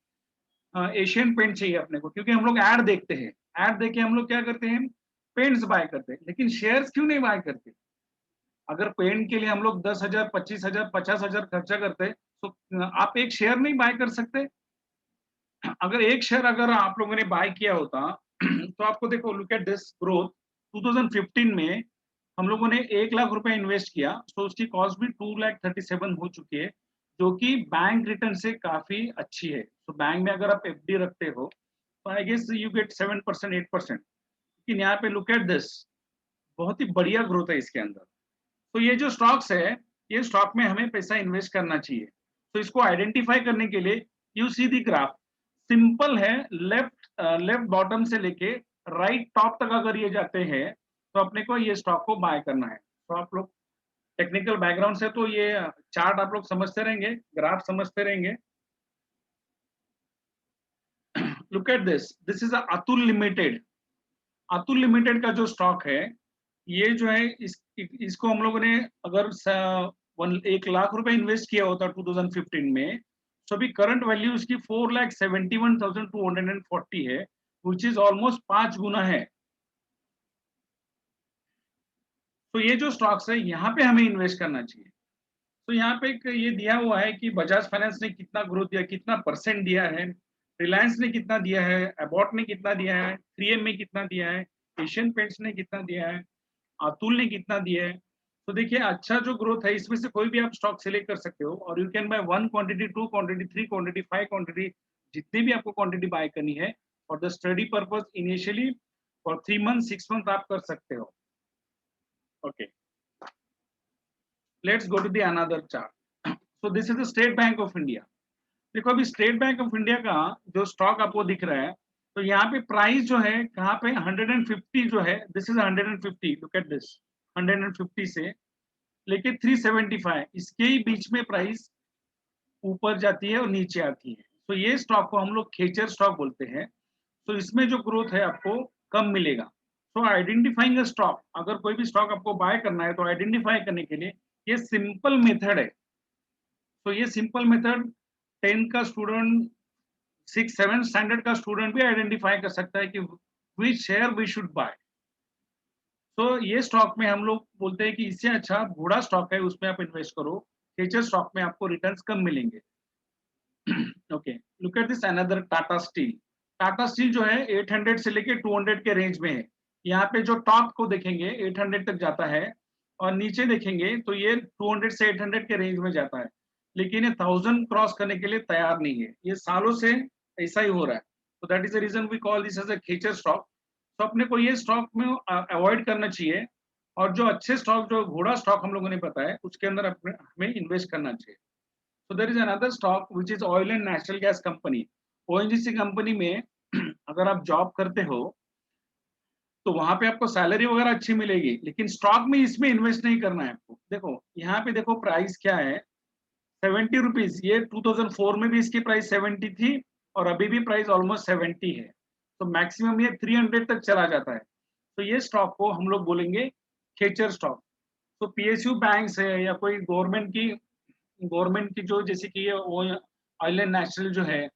एशियन पेंट चाहिए अपने को, क्योंकि हम लोग ऐड देखते हैं, ऐड देख के हम लोग क्या करते हैं, पेंट्स बाय करते हैं। लेकिन शेयर्स क्यों नहीं बाय करते? अगर पेंट के लिए हम लोग 10,000, 25,000, 50,000 खर्चा करते तो आप एक शेयर नहीं बाय कर सकते? अगर एक शेयर अगर आप लोगों ने बाय किया होता तो आपको देखो, लुक एट दिस ग्रोथ। 2015 में हम लोगों ने 1 लाख रुपए इन्वेस्ट किया, तो उसकी कॉस्ट भी 2,37,000 हो चुकी है, जो कि बैंक रिटर्न से काफी अच्छी है। तो बैंक में अगर आप एफडी रखते हो तो आई गेस यू गेट 7%, 8%। लेकिन यहाँ पे लुक एट दिस, बहुत ही बढ़िया ग्रोथ है इसके अंदर। तो ये जो स्टॉक्स है, ये स्टॉक में हमें पैसा इन्वेस्ट करना चाहिए। तो इसको आइडेंटिफाई करने के लिए you see the graph, simple है, लेफ्ट बॉटम से लेके राइट टॉप तक अगर ये जाते हैं तो अपने को ये स्टॉक को बाय करना है। तो आप लोग टेक्निकल बैकग्राउंड से तो ये चार्ट आप लोग समझते रहेंगे, ग्राफ समझते रहेंगे। Look at this, this is Atul limited. Atul limited का जो स्टॉक है, ये जो है इसको हम लोगों ने अगर 1 लाख रुपए इन्वेस्ट किया होता 2015 में, तो अभी करंट वैल्यू इसकी 4,71,240 है, विच इज ऑलमोस्ट 5 गुना है। तो ये जो स्टॉक्स है यहाँ पे हमें इन्वेस्ट करना चाहिए। तो यहाँ पे ये दिया हुआ है कि बजाज फाइनेंस ने कितना ग्रोथ दिया, कितना परसेंट दिया है, रिलायंस ने कितना दिया है, एबॉट ने कितना दिया है, 3M में कितना दिया है, एशियन पेंट्स ने कितना दिया है, अतुल ने कितना दिया है। तो देखिए अच्छा जो ग्रोथ है, इसमें से कोई भी आप स्टॉक सिलेक्ट कर सकते हो, और you can buy 1 quantity, 2 quantity, 3 quantity, 5 quantity, जितनी भी आपको क्वांटिटी बाय करनी है for the study purpose initially for 3 month, 6 month आप कर सकते हो। Okay, let's go to the another chart. So this is the State Bank of India. देखो अभी स्टेट बैंक ऑफ इंडिया का जो स्टॉक आपको दिख रहा है, तो यहाँ पे प्राइस जो है कहाँ पे 150 जो है, this is 150, look at this, 150 से लेके 375, इसके ही बीच में प्राइस ऊपर जाती है और नीचे आती है। तो ये स्टॉक को हम लोग खेचर स्टॉक बोलते हैं। तो इसमें जो ग्रोथ है आपको कम मिलेगा। तो आइडेंटिफाइंग स्टॉक, अगर कोई भी स्टॉक आपको बाय करना है तो आइडेंटिफाई करने के लिए ये सिंपल मेथड है। तो ये सिंपल मेथड 10 का स्टूडेंट, 6, 7 स्टैंडर्ड का स्टूडेंट भी आइडेंटिफाई कर सकता है कि विच शेयर वी शुड बाय। तो ये स्टॉक में हम लोग बोलते हैं कि इससे अच्छा घोड़ा स्टॉक है, उसमें आप इन्वेस्ट करो, फ्यूचर स्टॉक में आपको रिटर्न्स कम मिलेंगे। Okay, look at this another Tata steel. Tata steel जो है 800 से लेके 200 के रेंज में है। यहाँ पे जो टॉप को देखेंगे 800 तक जाता है, और नीचे देखेंगे तो ये 200 से 800 के रेंज में जाता है, लेकिन ये 1000 क्रॉस करने के लिए तैयार नहीं है। ये सालों से ऐसा ही हो रहा है। तो that is the reason we call this as a खेचर स्टॉक। तो अपने को ये स्टॉक में अवॉइड करना चाहिए, और जो अच्छे स्टॉक, जो घोड़ा स्टॉक हम लोगों ने बताया, उसके अंदर हमें इन्वेस्ट करना चाहिए। So there is another stock which is oil and natural gas company. ONGC company में अगर आप जॉब करते हो तो वहां पे आपको सैलरी वगैरह अच्छी मिलेगी, लेकिन स्टॉक में इसमें इन्वेस्ट नहीं करना है आपको। देखो यहाँ पे देखो प्राइस क्या है, 70 रुपीज। ये 2004 में भी इसकी प्राइस 70 थी, और अभी भी प्राइस ऑलमोस्ट 70 है। तो मैक्सिमम ये 300 तक चला जाता है। तो ये स्टॉक को हम लोग बोलेंगे खेचर स्टॉक। तो PSU बैंक्स है या कोई गवर्नमेंट की जो, जैसे कि ये ऑयल एंड नेचुरल जो है,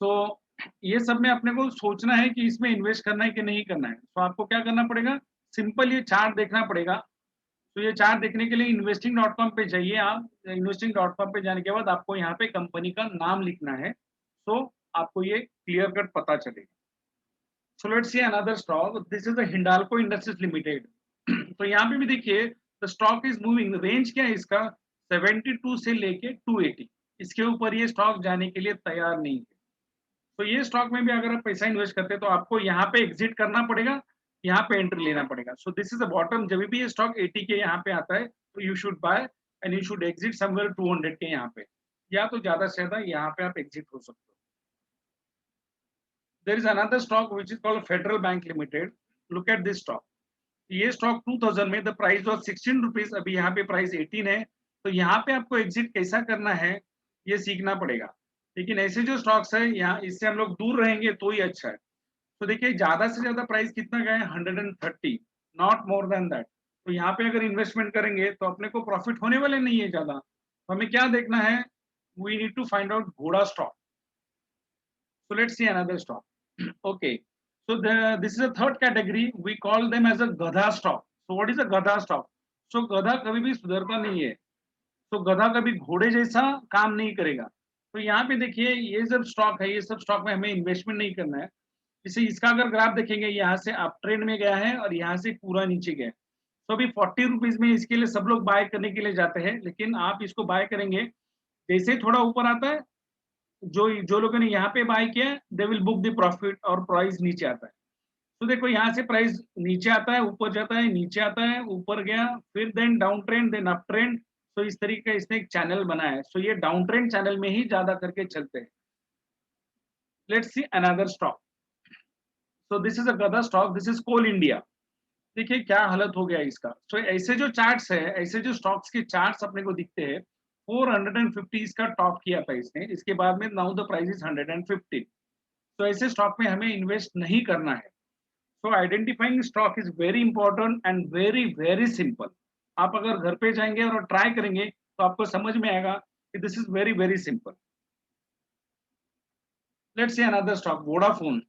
तो ये सब में अपने को सोचना है कि इसमें इन्वेस्ट करना है कि नहीं करना है। तो आपको क्या करना पड़ेगा, सिंपल ये चार्ट देखना पड़ेगा। तो ये चार्ट देखने के लिए investing.com पे जाइए आप। investing.com पे जाने के बाद आपको यहाँ पे कंपनी का नाम लिखना है, तो आपको ये क्लियर कट पता चलेगा। So let's see another stock. This is the Hindalco Industries Limited. तो यहाँ पे भी देखिए the stock is moving, range क्या है इसका 72 से लेके 280, इसके ऊपर ये स्टॉक जाने के लिए तैयार नहीं है। तो ये स्टॉक में भी अगर आप पैसा इन्वेस्ट करते हैं तो आपको यहाँ पे एग्जिट करना पड़ेगा, यहाँ पे एंट्री लेना पड़ेगा। सो दिस इज द बॉटम, जब भी ये स्टॉक 80 के यहाँ पे आता है तो you should buy and you should exit somewhere 200 के यहाँ पे, या तो ज्यादा से ज्यादा यहाँ पे आप एग्जिट हो सकते हो। There is another stock which is called Federal Bank Limited. Look at this stock, ये स्टॉक 2000 में द प्राइस वाज 16 रुपीज, अभी यहाँ पे प्राइस 18 है। तो यहाँ पे आपको एग्जिट कैसा करना है ये सीखना पड़ेगा। लेकिन ऐसे जो स्टॉक्स है यहाँ, इससे हम लोग दूर रहेंगे तो ही अच्छा है। तो देखिए ज्यादा से ज्यादा प्राइस कितना गया है 130, नॉट मोर देन दैट। तो यहाँ पे अगर इन्वेस्टमेंट करेंगे तो अपने को प्रॉफिट होने वाले नहीं है ज्यादा। तो हमें क्या देखना है, we need to find out घोड़ा stock. So let's see another stock. Okay, so this is a third category. We call them as a गधा stock. So what is a गधा stock? So गधा कभी भी सुधरता नहीं है, तो गधा कभी घोड़े जैसा काम नहीं करेगा। तो यहाँ पे देखिए ये सब स्टॉक है, ये सब स्टॉक में हमें इन्वेस्टमेंट नहीं करना है। जैसे इसका अगर ग्राफ देखेंगे, यहाँ से अप ट्रेंड में गया है और यहाँ से पूरा नीचे गया। तो अभी 40 रुपीज में इसके लिए सब लोग बाय करने के लिए जाते हैं, लेकिन आप इसको बाय करेंगे जैसे थोड़ा ऊपर आता है, जो लोगों ने यहाँ पे बाय किया they will book the profit, और प्राइस नीचे आता है। तो देखो यहाँ से प्राइस नीचे आता है, ऊपर जाता है, नीचे आता है, ऊपर गया, फिर then down trend, then up trend. तो इस तरीके का इसने एक चैनल बनाया है। सो ये डाउन ट्रेंड चैनल में ही ज्यादा करके चलते हैं। Let's see another stock. So this is a गधा stock, this is Coal India. देखिए क्या हालत हो गया इसका। तो ऐसे जो चार्ट्स है, ऐसे जो स्टॉक्स के चार्ट्स अपने को दिखते हैं, 450 का टॉप किया था इसने, इसके बाद में नाउ द प्राइस इज 150। तो ऐसे स्टॉक में हमें इन्वेस्ट नहीं करना है। So identifying stock is very important and very very simple. आप अगर घर पे जाएंगे और ट्राई करेंगे तो आपको समझ में आएगा कि this is very very simple. Let's see another stock, Vodafone.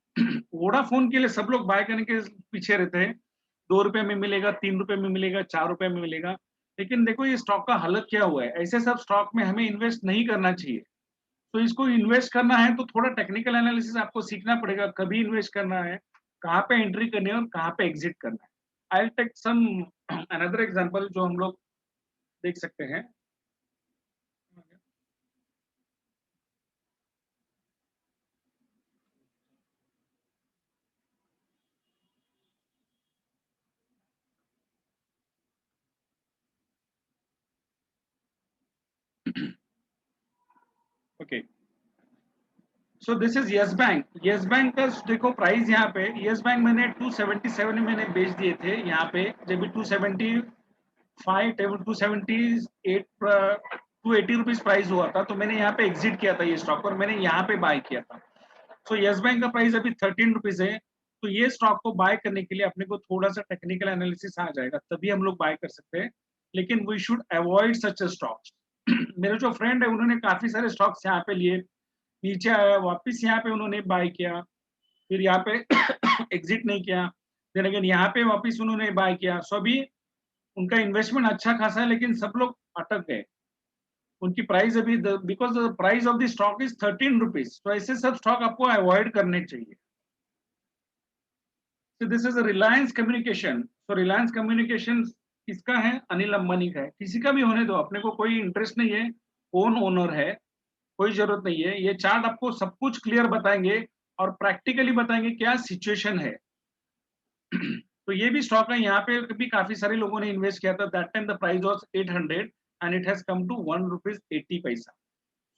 Vodafone के लिए सब लोग बाय करने के पीछे रहते हैं, 2 रुपए में मिलेगा, 3 रुपए में मिलेगा, 4 रुपए में मिलेगा। लेकिन देखो ये स्टॉक का हालत क्या हुआ है, ऐसे सब स्टॉक में हमें इन्वेस्ट नहीं करना चाहिए। तो इसको इन्वेस्ट करना है तो थोड़ा टेक्निकल एनालिसिस आपको सीखना पड़ेगा, कभी इन्वेस्ट करना है, कहाँ पे एंट्री करनी है और कहाँ पे एग्जिट करना है। I will take some another example जो हम लोग देख सकते हैं। Okay, so this is Yes Bank. Yes Bank का देखो प्राइस यहाँ पे, यस बैंक मैंने 277 में मैंने बेच दिए थे यहाँ पे, जब भी 275 278 280 रुपीज प्राइस हुआ था, तो मैंने यहाँ पे एग्जिट किया था ये स्टॉक और मैंने यहाँ पे बाय किया था। सो यस बैंक का प्राइस अभी 13 रुपीज है। तो ये स्टॉक को बाय करने के लिए अपने को थोड़ा सा टेक्निकल एनालिसिस आ जाएगा, तभी हम लोग बाय कर सकते हैं। लेकिन we should avoid such stocks. मेरे जो फ्रेंड है उन्होंने काफी सारे स्टॉक्स यहाँ पे लिए, नीचे आया, वापस यहाँ पे उन्होंने बाय किया, फिर यहाँ पे एग्जिट नहीं किया, देन अगेन यहाँ पे वापस उन्होंने बाय किया। सो अभी उनका इन्वेस्टमेंट अच्छा खासा है, लेकिन सब लोग अटक गए। उनकी प्राइस अभी, because the price of the stock is 13 rupees. तो ऐसे सब स्टॉक आपको अवॉइड करने चाहिए। So this is a Reliance Communication. So Reliance Communication किसका है, अनिल अंबानी का है। किसी का भी होने दो, अपने को कोई इंटरेस्ट नहीं है, ओन ओनर है, कोई जरूरत नहीं है। ये चार्ट आपको सब कुछ क्लियर बताएंगे और प्रैक्टिकली बताएंगे क्या सिचुएशन है। तो ये भी स्टॉक है, यहाँ पे भी काफी सारे लोगों ने इन्वेस्ट किया था। That time the price was 800 and it has come to 1 rupees 80 paisa.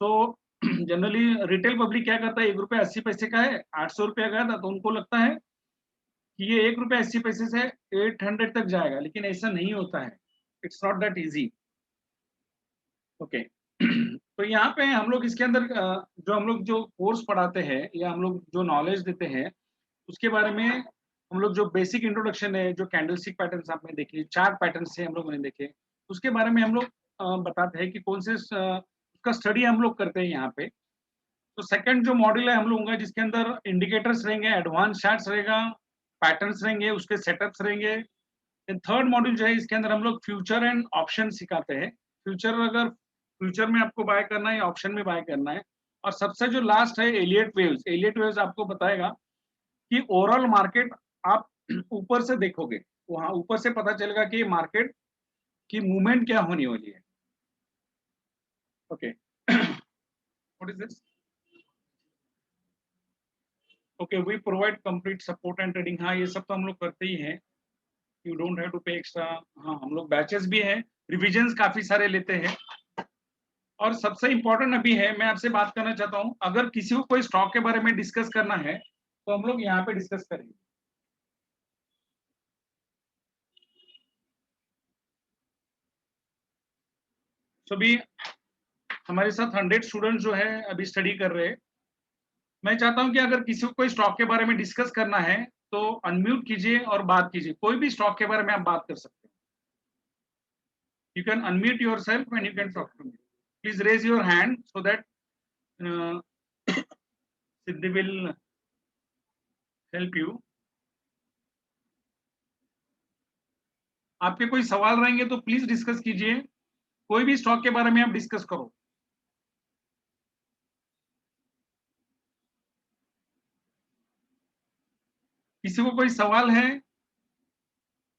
तो जनरली रिटेल पब्लिक क्या करता है, 1 रुपया 80 पैसे का है, 800 रुपया का था, तो उनको लगता है कि ये 1 रुपया 80 पैसे से 800 तक जाएगा, लेकिन ऐसा नहीं होता है। It's not that easy. Okay, तो यहाँ पे हम लोग इसके अंदर जो हम लोग जो कोर्स पढ़ाते हैं या हम लोग जो नॉलेज देते हैं, उसके बारे में हम लोग जो बेसिक इंट्रोडक्शन है, जो कैंडलस्टिक पैटर्न्स आपने देखे, 4 पैटर्न्स से हम लोगों ने देखे, उसके बारे में हम लोग बताते हैं कि कौन से उसका स्टडी हम लोग करते हैं यहाँ पे। तो सेकंड जो मॉड्यूल है हम लोगों का, जिसके अंदर इंडिकेटर्स रहेंगे, एडवांस चार्ट्स रहेगा, पैटर्न्स रहेंगे, उसके सेटअप्स रहेंगे। थर्ड मॉड्यूल जो है इसके अंदर हम लोग फ्यूचर एंड ऑप्शन सिखाते हैं। फ्यूचर, अगर फ्यूचर में आपको बाय करना है या ऑप्शन में बाय करना है। और सबसे जो लास्ट है एलियट वेव्स। एलियट वेव्स आपको बताएगा कि ओवरऑल मार्केट आप ऊपर से देखोगे, वहां ऊपर से पता चलेगा कि मार्केट की मूवमेंट क्या होने वाली है। Okay, what is this? Okay, we provide complete support and trading. हाँ, ये सब तो हम लोग करते ही हैं, you don't have to pay extra. हाँ, हम लोग बैचेस भी हैं, रिविजन्स काफी सारे लेते हैं। और सबसे इंपॉर्टेंट अभी है, मैं आपसे बात करना चाहता हूँ, अगर किसी को कोई स्टॉक के बारे में डिस्कस करना है तो हम लोग यहाँ पे डिस्कस करेंगे। तो अभी हमारे साथ 100 स्टूडेंट जो है अभी स्टडी कर रहे हैं। मैं चाहता हूं कि अगर किसी को कोई स्टॉक के बारे में डिस्कस करना है तो अनम्यूट कीजिए और बात कीजिए। कोई भी स्टॉक के बारे में आप बात कर सकते हैं। You can unmute yourself and you can talk to me. Please raise your hand so that Siddhi will help you. आपके कोई सवाल रहेंगे तो प्लीज डिस्कस कीजिए। कोई भी स्टॉक के बारे में आप डिस्कस करो। किसी को कोई सवाल है,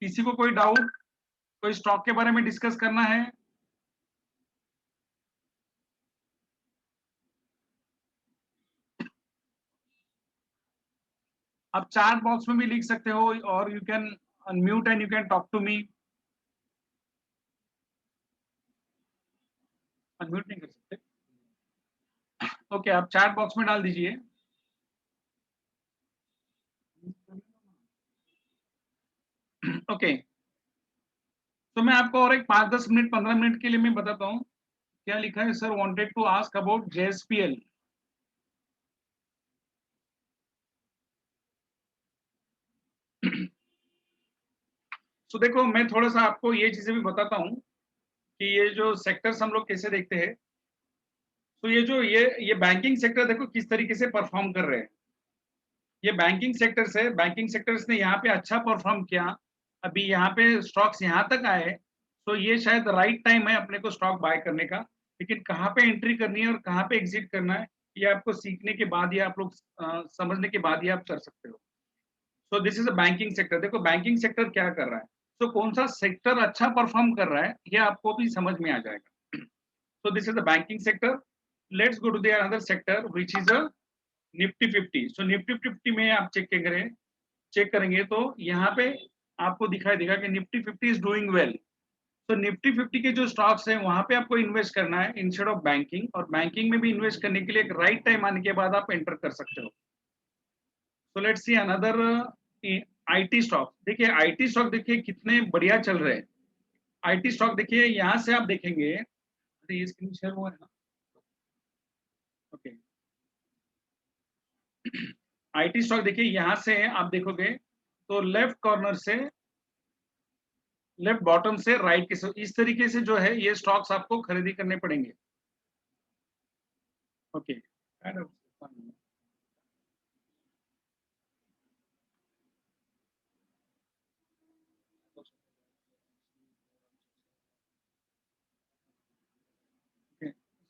किसी को कोई डाउट, कोई स्टॉक के बारे में डिस्कस करना है? आप चैट बॉक्स में भी लिख सकते हो और you can unmute and you can talk to me. Unmute नहीं कर सकते? ओके, आप चैट बॉक्स में डाल दीजिए। ओके, तो मैं आपको और एक 5-10 मिनट 15 मिनट के लिए मैं बताता हूँ क्या लिखा है। Sir wanted to ask about JSPL. तो देखो, मैं थोड़ा सा आपको ये चीजें भी बताता हूँ कि ये जो सेक्टर्स हम लोग कैसे देखते हैं। तो ये जो ये बैंकिंग सेक्टर देखो किस तरीके से परफॉर्म कर रहे हैं। ये बैंकिंग सेक्टर्स है, बैंकिंग सेक्टर्स ने यहाँ पे अच्छा परफॉर्म किया। अभी यहाँ पे स्टॉक्स यहाँ तक आए, तो ये शायद राइट टाइम है अपने को स्टॉक बाय करने का। लेकिन कहाँ पे एंट्री करनी है और कहाँ पे एग्जिट करना है, ये आपको सीखने के बाद या आप लोग समझने के बाद ही आप कर सकते हो। सो this is a banking sector. देखो बैंकिंग सेक्टर क्या कर रहा है, तो कौन सा सेक्टर अच्छा परफॉर्म कर रहा है ये आपको भी समझ में आ जाएगा। So this is the banking sector. Let's go to the another sector which is a Nifty 50. So Nifty 50 में आप चेक करेंगे तो यहाँ पे आपको दिखाई देगा कि निफ्टी 50 इज डूइंग वेल। तो निफ्टी 50 के जो स्टॉक्स हैं वहां पे आपको इन्वेस्ट करना है इंस्टेड ऑफ बैंकिंग। और बैंकिंग में भी इन्वेस्ट करने के लिए एक राइट टाइम आने के बाद आप एंटर कर सकते हो। So let's see another IT stock. देखिए आईटी स्टॉक देखिए कितने बढ़िया चल रहे हैं। आईटी स्टॉक देखिए यहाँ से आप देखेंगे, ये स्क्रीन शेयर हुआ है ना? ओके, आईटी स्टॉक देखिए यहाँ से आप देखोगे तो लेफ्ट कॉर्नर से, लेफ्ट बॉटम से राइट के, इस तरीके से जो है ये स्टॉक्स आपको खरीदी करने पड़ेंगे। Okay,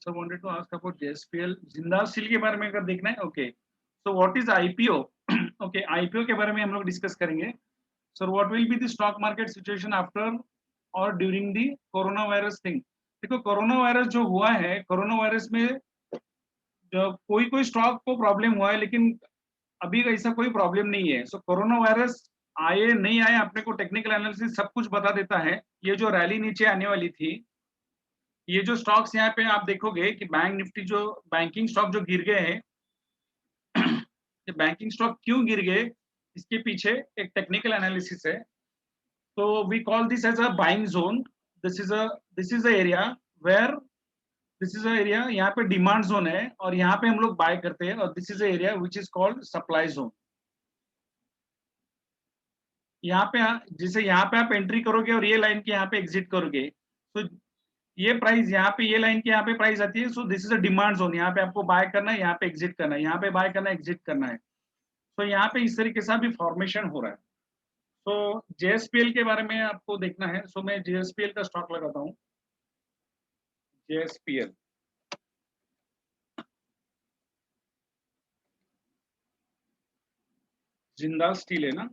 so wanted to ask about JSPL Jindal steel के बारे में अगर देखना है। Okay, so what is IPO? Okay, IPO के बारे में हम लोग डिस्कस करेंगे। Sir what will be the stock market situation after और during the corona virus thing. देखो कोरोना वायरस जो हुआ है, कोरोना वायरस में जो कोई कोई स्टॉक को प्रॉब्लम हुआ है, लेकिन अभी ऐसा कोई प्रॉब्लम नहीं है। सो कोरोना वायरस आए नहीं आए अपने को टेक्निकल एनालिसिस सब कुछ बता देता है। ये जो रैली नीचे आने वाली थी, ये जो स्टॉक्स यहाँ पे आप देखोगे कि बैंक निफ्टी जो बैंकिंग स्टॉक जो गिर गए हैं, ये बैंकिंग स्टॉक क्यों गिर गए इसके पीछे एक टेक्निकल एनालिसिस है। तो we call this as a buying zone. This is a area where, this is a area यहाँ पे डिमांड जोन है और यहाँ पे हम लोग बाय करते हैं। और this is a area which is called supply zone. यहाँ पे जैसे यहाँ पे आप एंट्री करोगे और ये लाइन के यहाँ पे एग्जिट करोगे, तो ये प्राइस यहाँ पे, ये लाइन के यहाँ पे प्राइस आती है। सो this is a demand zone. यहाँ पे आपको बाय करना है, यहाँ पे एग्जिट करना है, यहाँ पे बाय करना है, एग्जिट करना है। तो यहाँ पे इस तरीके से अभी फॉर्मेशन हो रहा है। तो जेएसपीएल के बारे में आपको देखना है। सो मैं जेएसपीएल का स्टॉक लगाता हूँ। जेएसपीएल जिंदाल स्टील है ना?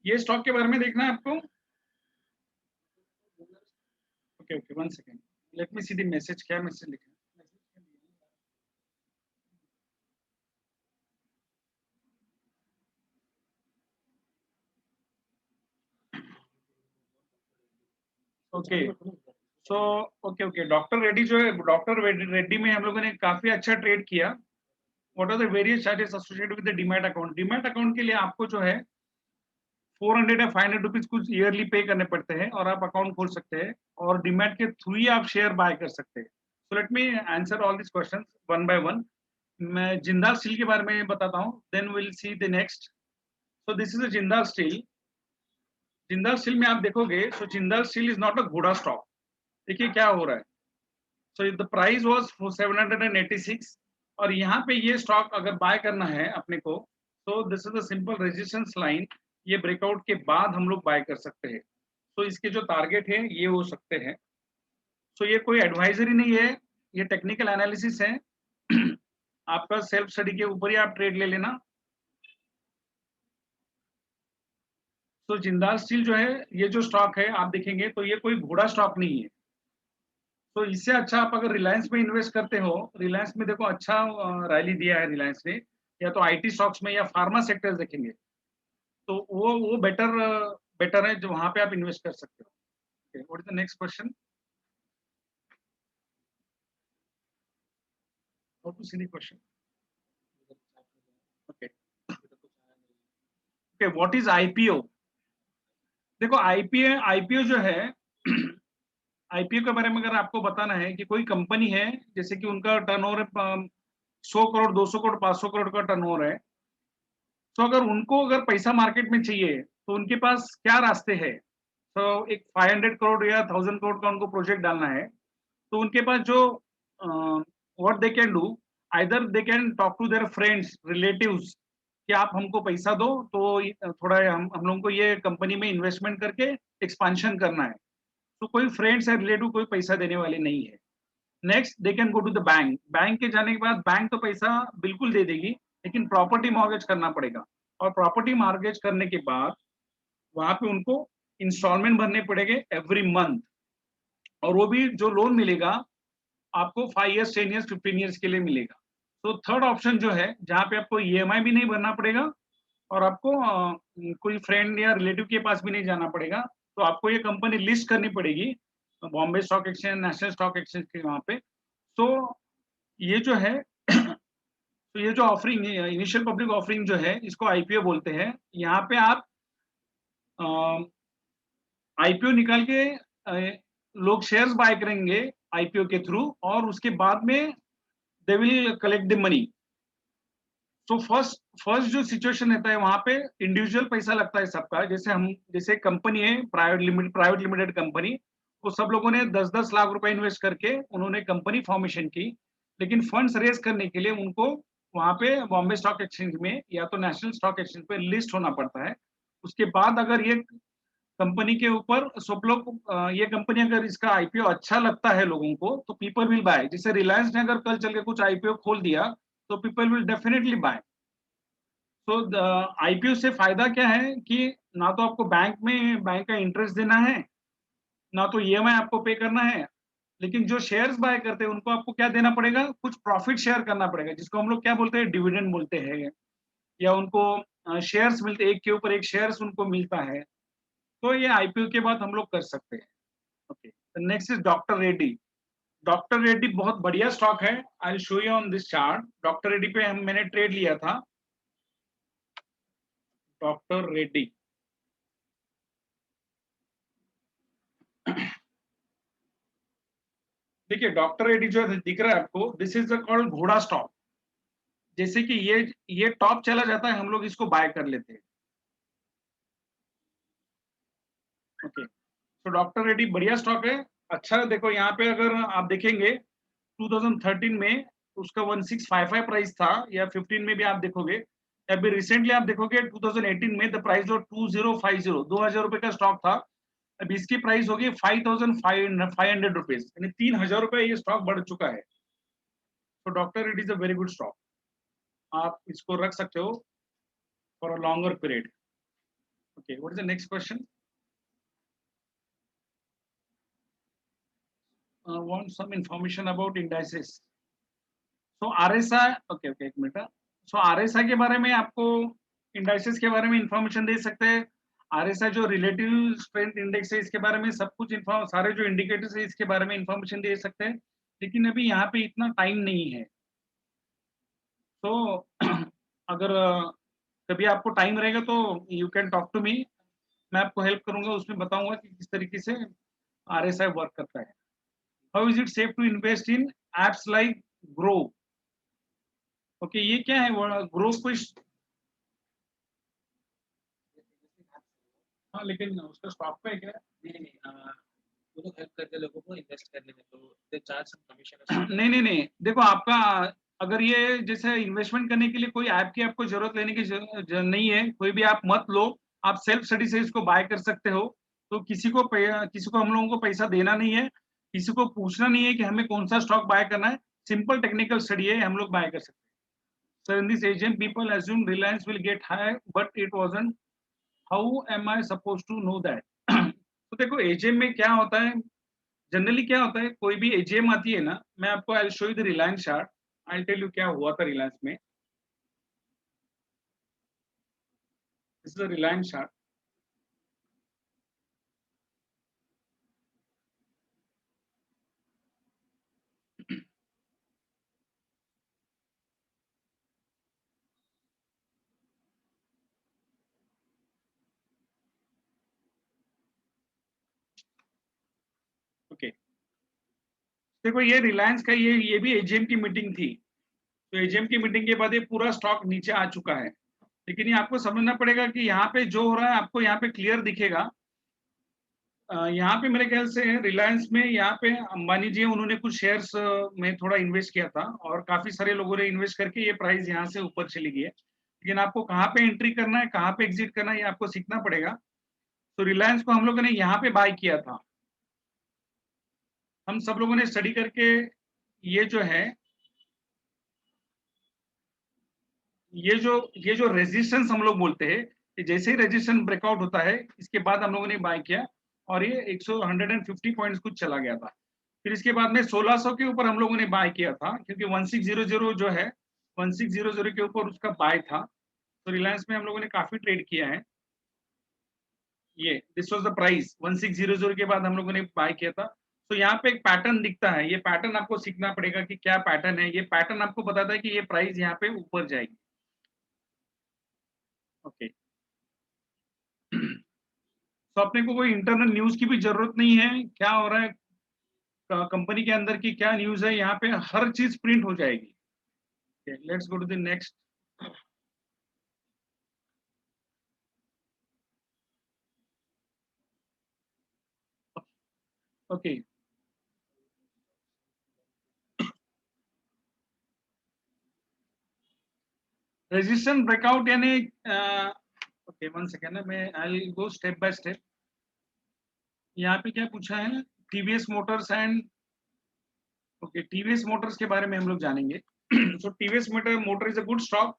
ये स्टॉक के बारे में देखना है आपको. Okay okay, 1 second, let me see the message. क्या मैसेज लिखा है? Okay so okay okay, doctor Reddy जो है, डॉक्टर रेड्डी में हम लोगों ने काफी अच्छा ट्रेड किया. What are the various charges associated with the demat account? Demat account के लिए आपको जो है 400 या 500 रुपीज कुछ ईयरली पे करने पड़ते हैं और आप अकाउंट खोल सकते हैं और डीमैट के थ्रू ही आप शेयर बाय कर सकते हैं. So let me answer all this questions one by one. मैं जिंदाल स्टील के बारे में बताता हूँ, then will see the next. So this is a Jindal steel. Jindal steel में आप देखोगे, so Jindal steel is not a घोड़ा स्टॉक. देखिए क्या हो रहा है. सो द प्राइस वाज 786 और यहाँ पे ये स्टॉक अगर बाय करना है अपने को, तो this is a simple resistance line. ये ब्रेकआउट के बाद हम लोग बाय कर सकते हैं. तो इसके जो टारगेट है ये हो सकते हैं. सो ये कोई एडवाइजरी नहीं है, ये टेक्निकल एनालिसिस है. आपका सेल्फ स्टडी के ऊपर ही आप ट्रेड ले लेना. तो जिंदाल स्टील जो है, ये जो स्टॉक है आप देखेंगे तो ये कोई घोड़ा स्टॉक नहीं है. तो इससे अच्छा आप अगर रिलायंस में इन्वेस्ट करते हो, रिलायंस में देखो अच्छा रैली दिया है रिलायंस ने, या तो आईटी स्टॉक्स में या फार्मा सेक्टर देखेंगे तो वो बेटर है जो वहां पे आप इन्वेस्ट कर सकते हो. What is the next question? How to see the question? Okay okay, what is IPO? देखो आईपीओ जो है, आईपीओ के बारे में अगर आपको बताना है कि कोई कंपनी है, जैसे कि उनका टर्नओवर 100 करोड़ 200 करोड़ 500 करोड़ का टर्नओवर है, तो अगर उनको अगर पैसा मार्केट में चाहिए तो उनके पास क्या रास्ते हैं? तो एक 500 करोड़ या 1000 करोड़ का उनको प्रोजेक्ट डालना है, तो उनके पास जो what they can do, either they can talk to their friends relatives कि आप हमको पैसा दो तो थोड़ा हम लोगों को ये कंपनी में इन्वेस्टमेंट करके एक्सपांशन करना है. तो कोई फ्रेंड्स है रिलेटिव कोई पैसा देने वाले नहीं है. Next they can go to the bank. Bank के जाने के बाद बैंक तो पैसा बिल्कुल दे देगी, लेकिन प्रॉपर्टी मॉर्गेज करना पड़ेगा. और प्रॉपर्टी मॉर्गेज करने के बाद वहां पे उनको इंस्टॉलमेंट भरने पड़ेंगे एवरी मंथ. और वो भी जो लोन मिलेगा आपको 5 ईयर्स 10 ईयर्स 15 ईयर्स के लिए मिलेगा. तो थर्ड ऑप्शन जो है, जहाँ पे आपको ईएमआई भी नहीं भरना पड़ेगा और आपको कोई फ्रेंड या रिलेटिव के पास भी नहीं जाना पड़ेगा, तो आपको ये कंपनी लिस्ट करनी पड़ेगी Bombay stock exchange, national stock exchange के वहां पे. तो ये जो है तो ये जो ऑफरिंग इनिशियल पब्लिक ऑफरिंग जो है, इसको आईपीओ बोलते हैं. यहाँ पे आप आईपीओ निकाल के लोग शेयर्स बाय करेंगे आईपीओ के थ्रू और उसके बाद में they will collect the money. तो फर्स्ट जो सिचुएशन रहता है वहां पे इंडिविजुअल पैसा लगता है सबका. जैसे कंपनी है प्राइवेट लिमिटेड कंपनी, तो सब लोगों ने 10-10 लाख रुपए इन्वेस्ट करके उन्होंने कंपनी फॉर्मेशन की, लेकिन फंड्स रेज करने के लिए उनको वहां पे बॉम्बे स्टॉक एक्सचेंज में या तो नेशनल स्टॉक एक्सचेंज पे लिस्ट होना पड़ता है. उसके बाद अगर ये कंपनी के ऊपर सब लोग ये कंपनी अगर इसका आईपीओ अच्छा लगता है लोगों को तो पीपल विल बाय. जैसे रिलायंस ने अगर कल चल के कुछ आईपीओ खोल दिया तो पीपल विल डेफिनेटली बाय. तो आईपीओ से फायदा क्या है कि ना तो आपको बैंक का इंटरेस्ट देना है, ना तो ईएमआई आपको पे करना है, लेकिन जो शेयर्स बाय करते हैं उनको आपको क्या देना पड़ेगा, कुछ प्रॉफिट शेयर करना पड़ेगा, जिसको हम लोग क्या बोलते हैं, डिविडेंड बोलते हैं, या उनको शेयर्स मिलते, एक के ऊपर एक शेयर्स उनको मिलता है. तो ये आईपीओ के बाद हम लोग कर सकते हैं. Okay, next is doctor Reddy. Doctor Reddy बहुत बढ़िया स्टॉक है. I will show you on this chart. Doctor Reddy पे मैंने ट्रेड लिया था. डॉक्टर रेड्डी, देखिए डॉक्टर रेड्डी जो दिख रहा है आपको, दिस इज कॉल्ड घोड़ा स्टॉक. जैसे कि ये टॉप चला जाता है हम लोग इसको बाय कर लेते हैं. ओके, तो डॉक्टर रेड्डी बढ़िया स्टॉक है. अच्छा देखो यहाँ पे अगर आप देखेंगे 2013 में उसका 1655 प्राइस था, या 15 में भी आप देखोगे, अभी रिसेंटली आप देखोगे 2018 में द प्राइस जो 2050 2000 रुपए का स्टॉक था, अभी इसकी प्राइस होगी 5500 रुपीज, यानी 3000 रुपए ये स्टॉक बढ़ चुका है. तो doctor Reddy is a very good stock. आप इसको रख सकते हो for a longer period. Okay, what is the next question? Want some information about indices. So RSI, okay, एक मिनट. So RSI के बारे में आपको indices के बारे में information दे सकते हैं. RSI जो relative strength index है इसके बारे में सब कुछ सारे जो indicators है इसके बारे में information दे सकते हैं. लेकिन अभी यहाँ पे इतना time नहीं है. तो अगर कभी आपको टाइम रहेगा तो you can talk to me. मैं आपको हेल्प करूंगा, उसमें बताऊंगा कि किस तरीके से RSI वर्क करता है. How is it safe to invest in apps like Groww. Okay, ये क्या है ग्रो कुछ. हाँ, लेकिन उसका स्टॉक पे है क्या? वो लोग हेल्प करते हैं लोगों को इन्वेस्ट करने में, तो दे चार्ज सम कमीशन. नहीं, देखो आपका अगर ये जैसे इन्वेस्टमेंट करने के लिए कोई ऐप की आपको जरूरत लेने की नहीं है, कोई भी आप मत लो, आप सेल्फ स्टडी से इसको बाय कर सकते हो. तो किसी को हम लोगों को पैसा देना नहीं है, किसी को पूछना नहीं है कि हमें कौन सा स्टॉक बाय करना है. सिंपल टेक्निकल स्टडी है, हम लोग बाय कर सकते हैं. Sir, in this AGM people assume Reliance will get high but it wasn't. How am I suppose to know that. तो देखो एजीएम में क्या होता है, जनरली क्या होता है, कोई भी एजीएम आती है ना, मैं आपको I show you the Reliance chart. I tell you क्या हुआ था रिलायंस में. This is the Reliance chart. Okay, देखो ये रिलायंस का ये भी एजीएम की मीटिंग थी. तो एजीएम की मीटिंग के बाद ये पूरा स्टॉक नीचे आ चुका है. लेकिन ये आपको समझना पड़ेगा कि यहाँ पे जो हो रहा है आपको यहाँ पे क्लियर दिखेगा. यहाँ पे मेरे ख्याल से रिलायंस में यहाँ पे अंबानी जी उन्होंने कुछ शेयर्स में थोड़ा इन्वेस्ट किया था और काफी सारे लोगों ने इन्वेस्ट करके ये प्राइस यहाँ से ऊपर चली गई है. लेकिन आपको कहाँ पे एंट्री करना है, कहाँ पे एग्जिट करना है, ये आपको सीखना पड़ेगा. तो रिलायंस को हम लोगों ने यहाँ पे बाय किया था. हम सब लोगों ने स्टडी करके ये जो है, ये जो रेजिस्टेंस हम लोग बोलते हैं कि जैसे ही रेजिस्टेंस ब्रेकआउट होता है इसके बाद हम लोगों ने बाय किया और ये 150 पॉइंट्स कुछ चला गया था. फिर इसके बाद में 1600 के ऊपर हम लोगों ने बाय किया था क्योंकि 1600 जो है 1600 के ऊपर उसका बाय था. तो रिलायंस में हम लोगों ने काफी ट्रेड किया है. ये दिस वाज द प्राइस 1600 के बाद हम लोगों ने बाय किया था. तो यहाँ पे एक पैटर्न दिखता है, ये पैटर्न आपको सीखना पड़ेगा कि क्या पैटर्न है. ये पैटर्न आपको बताता है कि ये प्राइस यहाँ पे ऊपर जाएगी. ओके, तो अपने को कोई इंटरनल न्यूज की भी जरूरत नहीं है. क्या हो रहा है कंपनी के अंदर की क्या न्यूज है, यहाँ पे हर चीज प्रिंट हो जाएगी. Let's go to the next. Okay, resistance breakout यानी ओके वन सेकेंड ना, मैं I will go step by step. यहाँ पे क्या पूछा है, TVS motors and okay TVS motors के बारे में हम लोग जानेंगे. So TVS motor is a good stock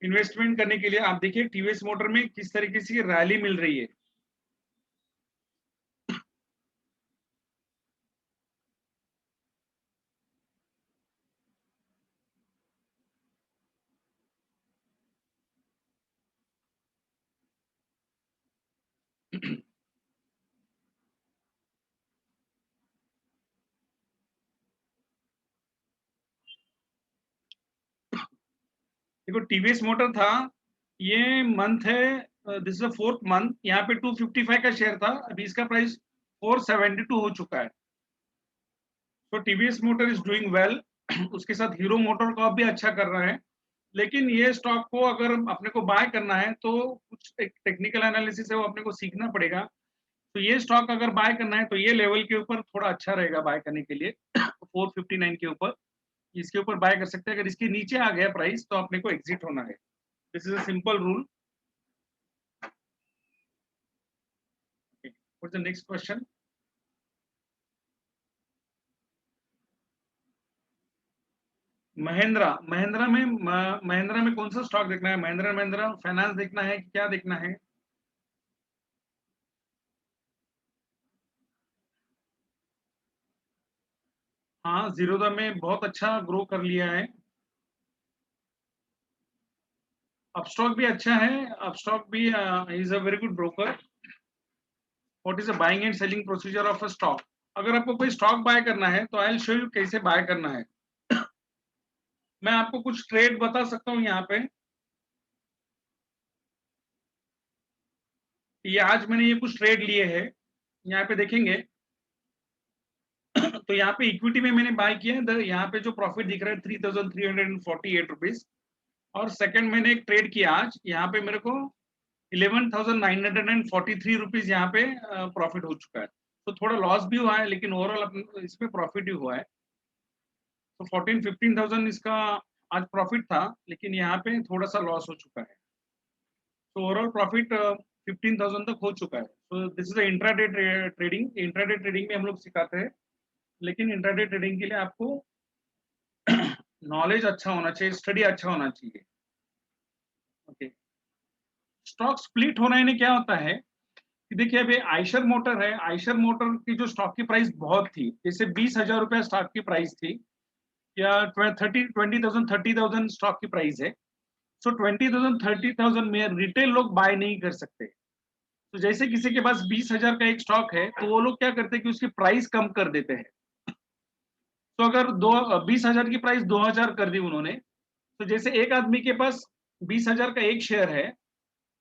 investment करने के लिए. आप देखिए टीवीएस मोटर में किस तरीके से रैली मिल रही है. देखो टीवीएस मोटर था, ये मंथ है दिस इज 4th मंथ. यहाँ पे 255 का शेयर था, अभी इसका प्राइस 472 हो चुका है. तो TVS motor is doing well. उसके साथ हीरो मोटर कॉर्प भी अच्छा कर रहा है. लेकिन ये स्टॉक को अगर अपने को बाय करना है तो कुछ एक टेक्निकल एनालिसिस है वो अपने को सीखना पड़ेगा. तो ये स्टॉक अगर बाय करना है तो ये लेवल के ऊपर थोड़ा अच्छा रहेगा बाय करने के लिए. 459 के ऊपर इसके ऊपर बाय कर सकते हैं. अगर इसके नीचे आ गया प्राइस तो अपने को एग्जिट होना है. This is a simple rule. What's the next question. Mahindra में कौन सा स्टॉक देखना है, महिंद्रा फाइनेंस देखना है कि क्या देखना है. हाँ, जीरोधा में बहुत अच्छा ग्रो कर लिया है। अपस्टॉक भी अच्छा है, अपस्टॉक भी is a very good broker. What is the buying and selling procedure of a stock? अगर आपको कोई स्टॉक बाय करना है तो आई विल शो यू कैसे बाय करना है। मैं आपको कुछ ट्रेड बता सकता हूँ यहाँ पे। ये आज मैंने ये कुछ ट्रेड लिए हैं, यहाँ पे देखेंगे। तो यहाँ पे इक्विटी में मैंने बाय किया है, यहाँ पे जो प्रॉफिट दिख रहा है 3,348 रुपीज। और सेकंड मैंने एक ट्रेड किया आज, यहाँ पे मेरे को 11,943 रुपीज यहाँ पे प्रॉफिट हो चुका है। तो थोड़ा लॉस भी हुआ है, लेकिन ओवरऑल इसमें प्रॉफिट ही हुआ है। तो 14-15,000 इसका आज प्रॉफिट था, लेकिन यहाँ पे थोड़ा सा लॉस हो चुका है। तो ओवरऑल प्रॉफिट 15,000 तक हो चुका है। तो this is intraday trading. Intraday trading में हम लोग सिखाते हैं, लेकिन इंट्राडे ट्रेडिंग के लिए आपको नॉलेज अच्छा होना चाहिए, स्टडी अच्छा होना चाहिए। ओके, स्टॉक स्प्लिट होने में क्या होता है कि देखिए अभी आयशर मोटर है, आयशर मोटर की जो स्टॉक की प्राइस बहुत थी, जैसे 20,000 रुपया स्टॉक की प्राइस थी, या 20,000 स्टॉक की प्राइस है। सो 20,000 30,000 में रिटेल लोग बाय नहीं कर सकते। तो जैसे किसी के पास 20,000 का एक स्टॉक है, तो वो लोग क्या करते हैं कि उसकी प्राइस कम कर देते हैं। तो अगर 20,000 की प्राइस 2,000 कर दी उन्होंने, तो जैसे एक आदमी के पास 20,000 का एक शेयर है,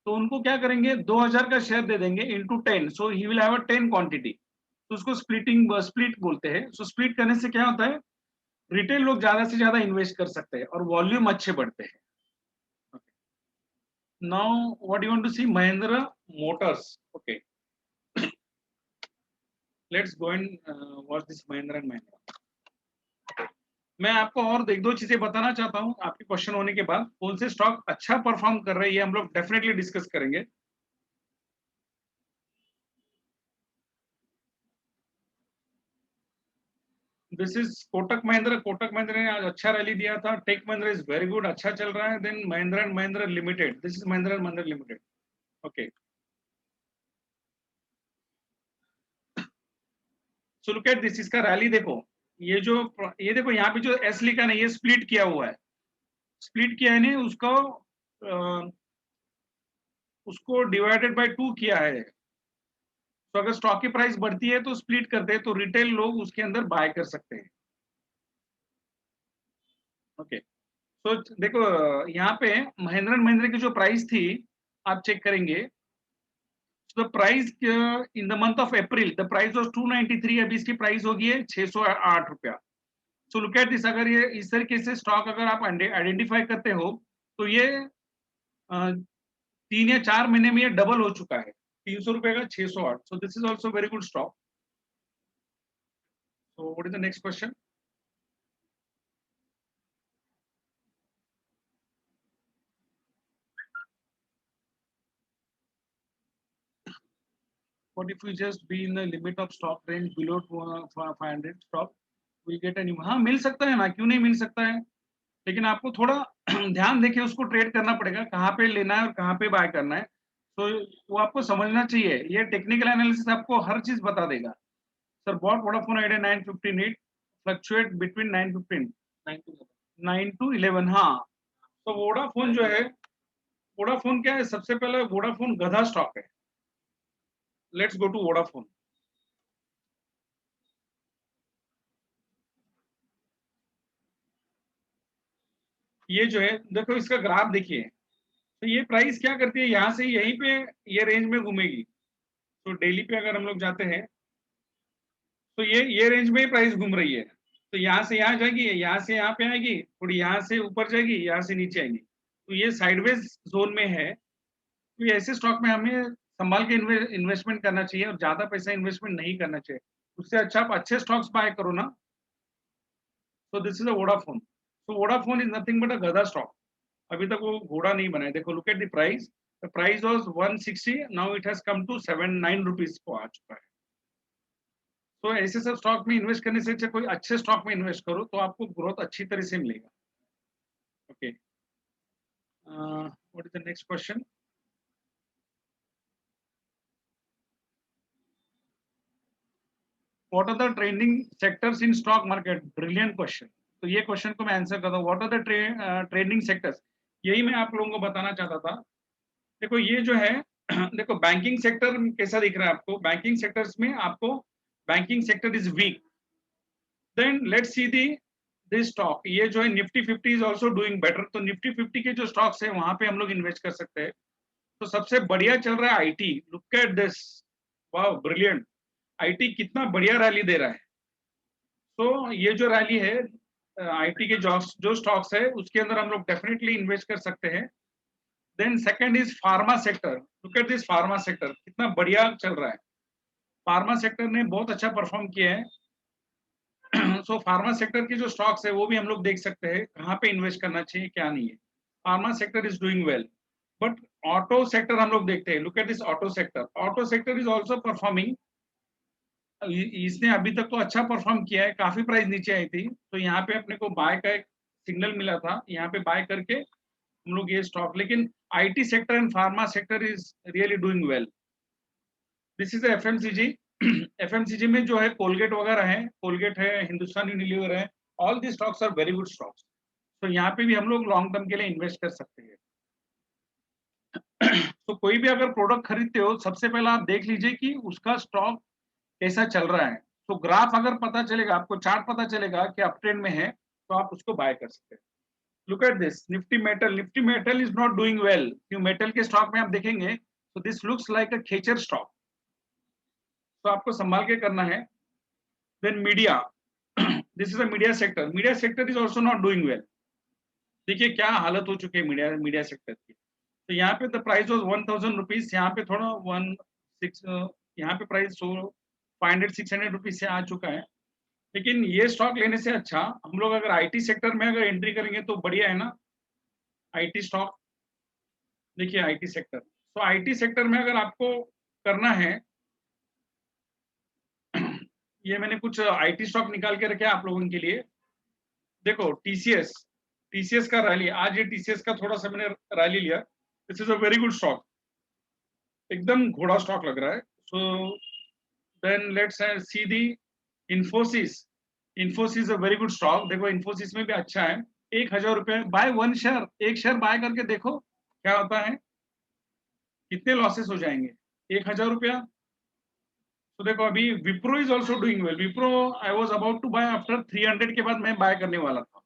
तो उनको क्या करेंगे, 2,000 का शेयर दे देंगे into 10, so he will have a 10 quantity. तो उसको स्प्लिट बोलते हैं। सो स्प्लिट करने से क्या होता है, रिटेल लोग ज्यादा से ज्यादा इन्वेस्ट कर सकते हैं और वॉल्यूम अच्छे बढ़ते हैं। Now what you want to see, Mahindra motors. Okay, let's go and watch this Mahindra and Mahindra. मैं आपको और एक दो चीजें बताना चाहता हूं आपके क्वेश्चन होने के बाद। कौन से स्टॉक अच्छा परफॉर्म कर रहे हैं, ये हम लोग डेफिनेटली डिस्कस करेंगे। This is Kotak Mahindra. कोटक महिंद्रा ने आज अच्छा रैली दिया था। Tech Mahindra is very good, अच्छा चल रहा है। Then Mahindra and Mahindra limited, this is Mahindra and Mahindra limited. Okay, so look at this, इसका रैली देखो। ये देखो यहाँ पे जो एस लिखा है, ये स्प्लिट किया हुआ है। स्प्लिट किया है नहीं, उसको डिवाइडेड बाय 2 किया है। तो अगर स्टॉक की प्राइस बढ़ती है तो स्प्लिट करते हैं, तो रिटेल लोग उसके अंदर बाय कर सकते हैं। ओके, तो देखो यहाँ पे महिंद्रा एंड महिंद्रा की जो प्राइस थी, आप चेक करेंगे। The price in the month of April the price was 293, अभी इसकी प्राइस होगी है 608 रुपया। सो लुक एट दिस, अगर ये इस तरीके से स्टॉक अगर आप आइडेंटिफाई करते हो, तो ये 3 या 4 महीने में ये डबल हो चुका है, 300 रुपए का 608। सो this is also very good stock. So what is the next question? What if we just be in the limit of stock range below 500 stock? We get any? हाँ, मिल सकता है ना, क्यों नहीं मिल सकता है। लेकिन आपको थोड़ा ध्यान देके उसको ट्रेड करना पड़ेगा, कहाँ पे लेना है और कहाँ पे बाय करना है। तो वो आपको समझना चाहिए। ये टेक्निकल एनालिसिस आपको हर चीज बता देगा। Sir bought Vodafone Idea 9:15 fluctuate between 9:15 9 to 11। हाँ, तो वोडाफोन जो है, वोडाफोन क्या है, सबसे पहले वोडाफोन गधा स्टॉक है। Let's go to Vodafone. ये जो है देखो, इसका ग्राफ देखिए। तो ये प्राइस क्या करती है, यहाँ से यहीं पे ये रेंज में घूमेगी। तो डेली पे अगर हम लोग जाते हैं, तो ये रेंज में ही प्राइस घूम रही है। तो यहाँ से यहाँ जाएगी, यहाँ से यहाँ पे आएगी, थोड़ी यहाँ से ऊपर जाएगी, यहाँ से नीचे आएगी। तो ये साइडवेज जोन में है। तो ये ऐसे स्टॉक में हमें संभाल के इन्वेस्टमेंट करना चाहिए और ज्यादा पैसा इन्वेस्टमेंट नहीं करना चाहिए। उससे अच्छा आप अच्छे स्टॉक्स बाय करो ना। तो दिस इज अ वोडाफोन। तो वोडाफोन इज नथिंग बट अ गधा स्टॉक। अभी तक वो घोड़ा नहीं बना है। देखो, look at the price. The price was 160, now it has come to 79 rupees को आ चुका है। तो ऐसे सब स्टॉक में इन्वेस्ट करने से अच्छा कोई अच्छे स्टॉक में इन्वेस्ट करो, तो आपको ग्रोथ अच्छी तरह से मिलेगा। Okay, what is the next question? What are the trending sectors in stock market? Brilliant question. तो ये क्वेश्चन को मैं आंसर करता हूँ, what are the trending sectors, यही मैं आप लोगों को बताना चाहता था। देखो ये जो है देखो बैंकिंग सेक्टर कैसा दिख रहा है आपको? बैंकिंग सेक्टर्स में आपको banking sector is weak. Then let's see the this stock, ये जो है Nifty 50 is also doing better. तो निफ्टी 50 के जो स्टॉक्स है वहां पे हम लोग इन्वेस्ट कर सकते हैं। तो सबसे बढ़िया चल रहा है IT. Look at this, wow brilliant, IT कितना बढ़िया रैली दे रहा है। तो ये जो रैली है आईटी के जो स्टॉक्स है उसके अंदर हम लोग डेफिनेटली इन्वेस्ट कर सकते हैं। Then second is pharma sector. Look at this pharma sector, कितना बढ़िया चल रहा है। फार्मा सेक्टर ने बहुत अच्छा परफॉर्म किया है। सो फार्मा सेक्टर के जो स्टॉक्स है वो भी हम लोग देख सकते हैं कहाँ पे इन्वेस्ट करना चाहिए क्या नहीं है। Pharma sector is doing well. But auto sector हम लोग देखते हैं, look at this auto sector. Auto sector is also performing. इसने अभी तक तो अच्छा परफॉर्म किया है, काफी प्राइस नीचे आई थी, तो यहाँ पे अपने को बाय का एक सिग्नल मिला था, यहाँ पे बाय करके हम लोग ये स्टॉक। लेकिन IT sector and pharma sector is really doing well. This is FMCG. FMCG में जो है कोलगेट वगैरह है, कोलगेट है, हिंदुस्तान यूनिलीवर है, all the stocks are very good stocks. तो यहाँ पे भी हम लोग लॉन्ग टर्म के लिए इन्वेस्ट कर सकते हैं। तो कोई भी अगर प्रोडक्ट खरीदते हो सबसे पहले आप देख लीजिए कि उसका स्टॉक कैसा चल रहा है। तो ग्राफ अगर पता चलेगा आपको, चार्ट पता चलेगा कि अप ट्रेंड में है, तो आप उसको बाय कर सकते हैं। Look at this Nifty metal. Nifty metal is not doing well. क्यों? मेटल के स्टॉक में आप देखेंगे तो दिस लुक्स लाइक अ खेचर स्टॉक, तो आपको संभाल के करना है। Then media, this is a media sector. Media sector is also not doing well. देखिए क्या हालत हो चुकी है मीडिया सेक्टर की। तो यहाँ पे द प्राइस वाज 1000 रुपीज, यहाँ पे थोड़ा 16, यहाँ पे प्राइस 500-600 रुपीज से आ चुका है। लेकिन ये स्टॉक लेने से अच्छा हम लोग अगर आईटी सेक्टर में अगर एंट्री करेंगे तो बढ़िया है ना। आईटी स्टॉक देखिए, आईटी सेक्टर। तो आईटी सेक्टर में अगर आपको करना है, ये मैंने कुछ आईटी स्टॉक निकाल के रखे आप लोगों के लिए। देखो टीसीएस, टीसीएस का रैली, आज ये टीसीएस का थोड़ा सा मैंने रैली लिया। This is a very good stock, एकदम घोड़ा स्टॉक लग रहा है। So then let's see the Infosys. Infosys a very good stock. देखो इन्फोसिस में भी अच्छा है। 1000 रुपए, बाय वन शेयर, एक शेयर बाय करके देखो क्या होता है, कितने लॉसेस हो जाएंगे। 1000 रुपया। तो देखो अभी Wipro is also doing well. Wipro I was about to buy after 300 के बाद मैं बाय करने वाला था।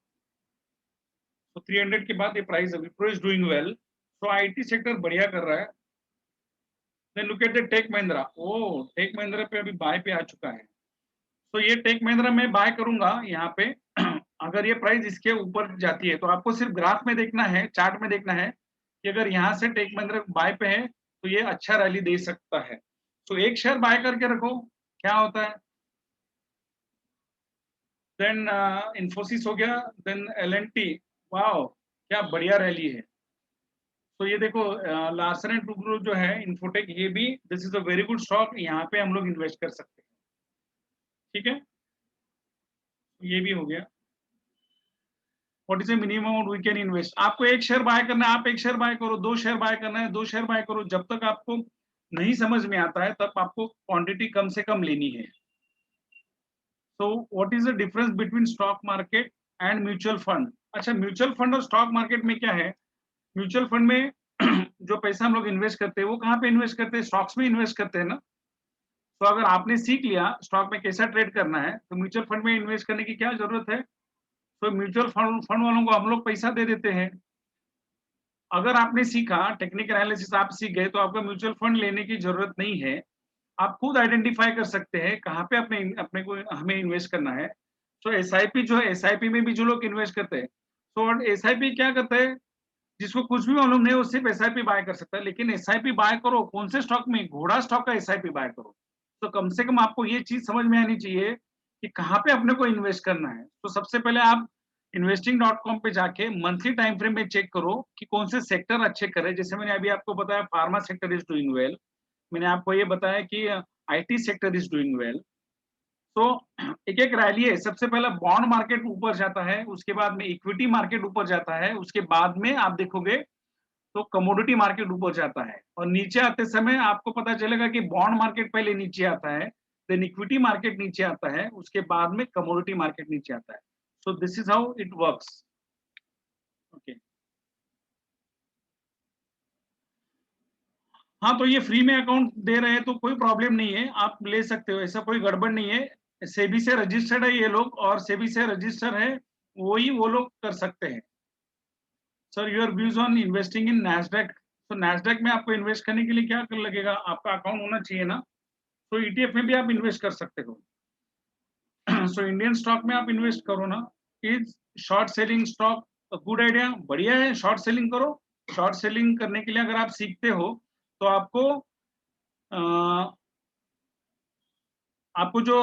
तो 300 के बाद ये प्राइस है। Wipro is doing well. तो आईटी सेक्टर बढ़िया कर रहा है। Then look at the tech Mahindra. Oh tech Mahindra पे अभी बाय पे आ चुका है। तो ये टेक महिंद्रा में बाय करूंगा यहाँ पे। अगर ये प्राइस इसके ऊपर जाती है तो आपको सिर्फ ग्राफ में देखना है, चार्ट में देखना है कि अगर यहाँ से टेक महिंद्रा बाय पे है तो ये अच्छा रैली दे सकता है। तो एक शेयर बाय करके रखो, क्या होता है। देन इन्फोसिस हो गया। देन एलएनटी, वाओ क्या बढ़िया रैली है। तो ये देखो लार्सन एंड टुब्रो जो है इन्फोटेक, ये भी this is a very good stock, यहाँ पे हम लोग इन्वेस्ट कर सकते हैं। ठीक है, ये भी हो गया। What is the minimum amount we can invest? आपको एक शेयर बाय करना है, आप एक शेयर बाय करो। 2 शेयर बाय करना है, 2 शेयर बाय करो। जब तक आपको नहीं समझ में आता है तब आपको क्वांटिटी कम से कम लेनी है। So what is the difference between stock market and mutual fund? अच्छा, म्यूचुअल फंड और स्टॉक मार्केट में क्या है? म्यूचुअल फंड में जो पैसा हम लोग इन्वेस्ट करते हैं वो कहाँ पे इन्वेस्ट करते हैं? स्टॉक्स में इन्वेस्ट करते हैं ना। तो अगर आपने सीख लिया स्टॉक में कैसा ट्रेड करना है तो म्यूचुअल फंड में इन्वेस्ट करने की क्या जरूरत है। तो म्यूचुअल फंड वालों को हम लोग पैसा दे देते हैं। अगर आपने सीखा, टेक्निकल एनालिसिस आप सीख गए, तो आपको म्यूचुअल फंड लेने की जरूरत नहीं है। आप खुद आइडेंटिफाई कर सकते हैं कहाँ पे अपने अपने को हमें इन्वेस्ट करना है। तो एसआईपी जो है, एसआईपी में भी जो लोग इन्वेस्ट करते हैं, तो एसआईपी क्या करता है, जिसको कुछ भी मालूम नहीं वो सिर्फ एसआईपी बाय कर सकता है। लेकिन एसआईपी बाय करो कौन से स्टॉक में? घोड़ा स्टॉक का एसआईपी बाय करो। तो कम से कम आपको ये चीज समझ में आनी चाहिए कि कहाँ पे अपने को इन्वेस्ट करना है। तो सबसे पहले आप investing.com पे जाके मंथली टाइम फ्रेम में चेक करो कि कौन से सेक्टर अच्छे करे। जैसे मैंने अभी आपको बताया pharma sector is doing well, मैंने आपको ये बताया कि IT sector is doing well. तो एक एक रैली है। सबसे पहले बॉन्ड मार्केट ऊपर जाता है, उसके बाद में इक्विटी मार्केट ऊपर जाता है, उसके बाद में आप देखोगे तो कमोडिटी मार्केट ऊपर जाता है, और नीचे आते समय आपको पता चलेगा कि बॉन्ड मार्केट पहले नीचे आता है, देन इक्विटी मार्केट नीचे आता है, उसके बाद में कमोडिटी मार्केट नीचे आता है. सो this is how it works. Okay. हाँ, तो ये फ्री में अकाउंट दे रहे हैं तो कोई प्रॉब्लम नहीं है, आप ले सकते हो, ऐसा कोई गड़बड़ नहीं है. सेबी से रजिस्टर्ड है ये लोग, और सेबी से रजिस्टर है वही वो लोग कर सकते हैं. Sir, your views on investing in Nasdaq. तो नैस्डैक में आपको इन्वेस्ट करने के लिए क्या कर लगेगा, आपका अकाउंट होना चाहिए ना. तो ईटीएफ में भी आप इन्वेस्ट कर सकते हो. सो इंडियन स्टॉक में आप इन्वेस्ट करो ना. Is short selling stock good idea? बढ़िया है, शॉर्ट सेलिंग करो. शॉर्ट सेलिंग करने के लिए अगर आप सीखते हो तो आपको जो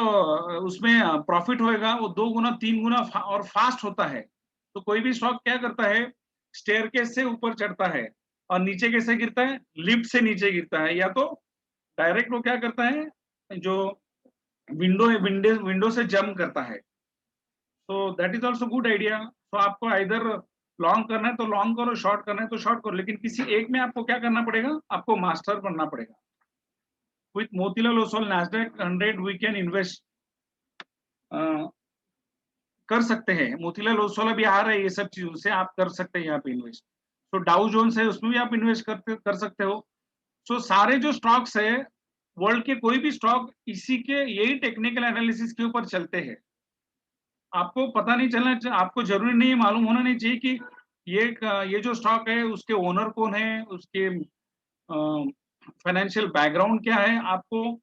उसमें प्रॉफिट होएगा वो 2 गुना 3 गुना और फास्ट होता है. तो कोई भी स्टॉक क्या करता है, स्टेयरकेस से ऊपर चढ़ता है और नीचे कैसे गिरता है, लिफ्ट से नीचे गिरता है, या तो डायरेक्ट वो क्या करता है, जो विंडो से जंप करता है. तो that is also good idea. तो आपको आइदर लॉन्ग करना है तो लॉन्ग करो, शॉर्ट करना है तो शॉर्ट करो, लेकिन किसी एक में आपको क्या करना पड़ेगा, आपको मास्टर बनना पड़ेगा. With Motilal Oswal Nasdaq 100 we can invest. कर सकते हैं. मोतीलाल ओसवाल अभी आ रहे हैं, ये सब चीजों से आप कर सकते हैं यहाँ पे इन्वेस्ट. तो डाउ जोन्स है उसमें भी आप इन्वेस्ट कर सकते हो. सो सारे जो स्टॉक्स है वर्ल्ड के, कोई भी स्टॉक इसी के यही टेक्निकल एनालिसिस के ऊपर चलते हैं. आपको पता नहीं चलना, आपको जरूरी नहीं मालूम होना नहीं चाहिए कि ये जो स्टॉक है उसके ओनर कौन है, उसके फाइनेंशियल बैकग्राउंड क्या है. आपको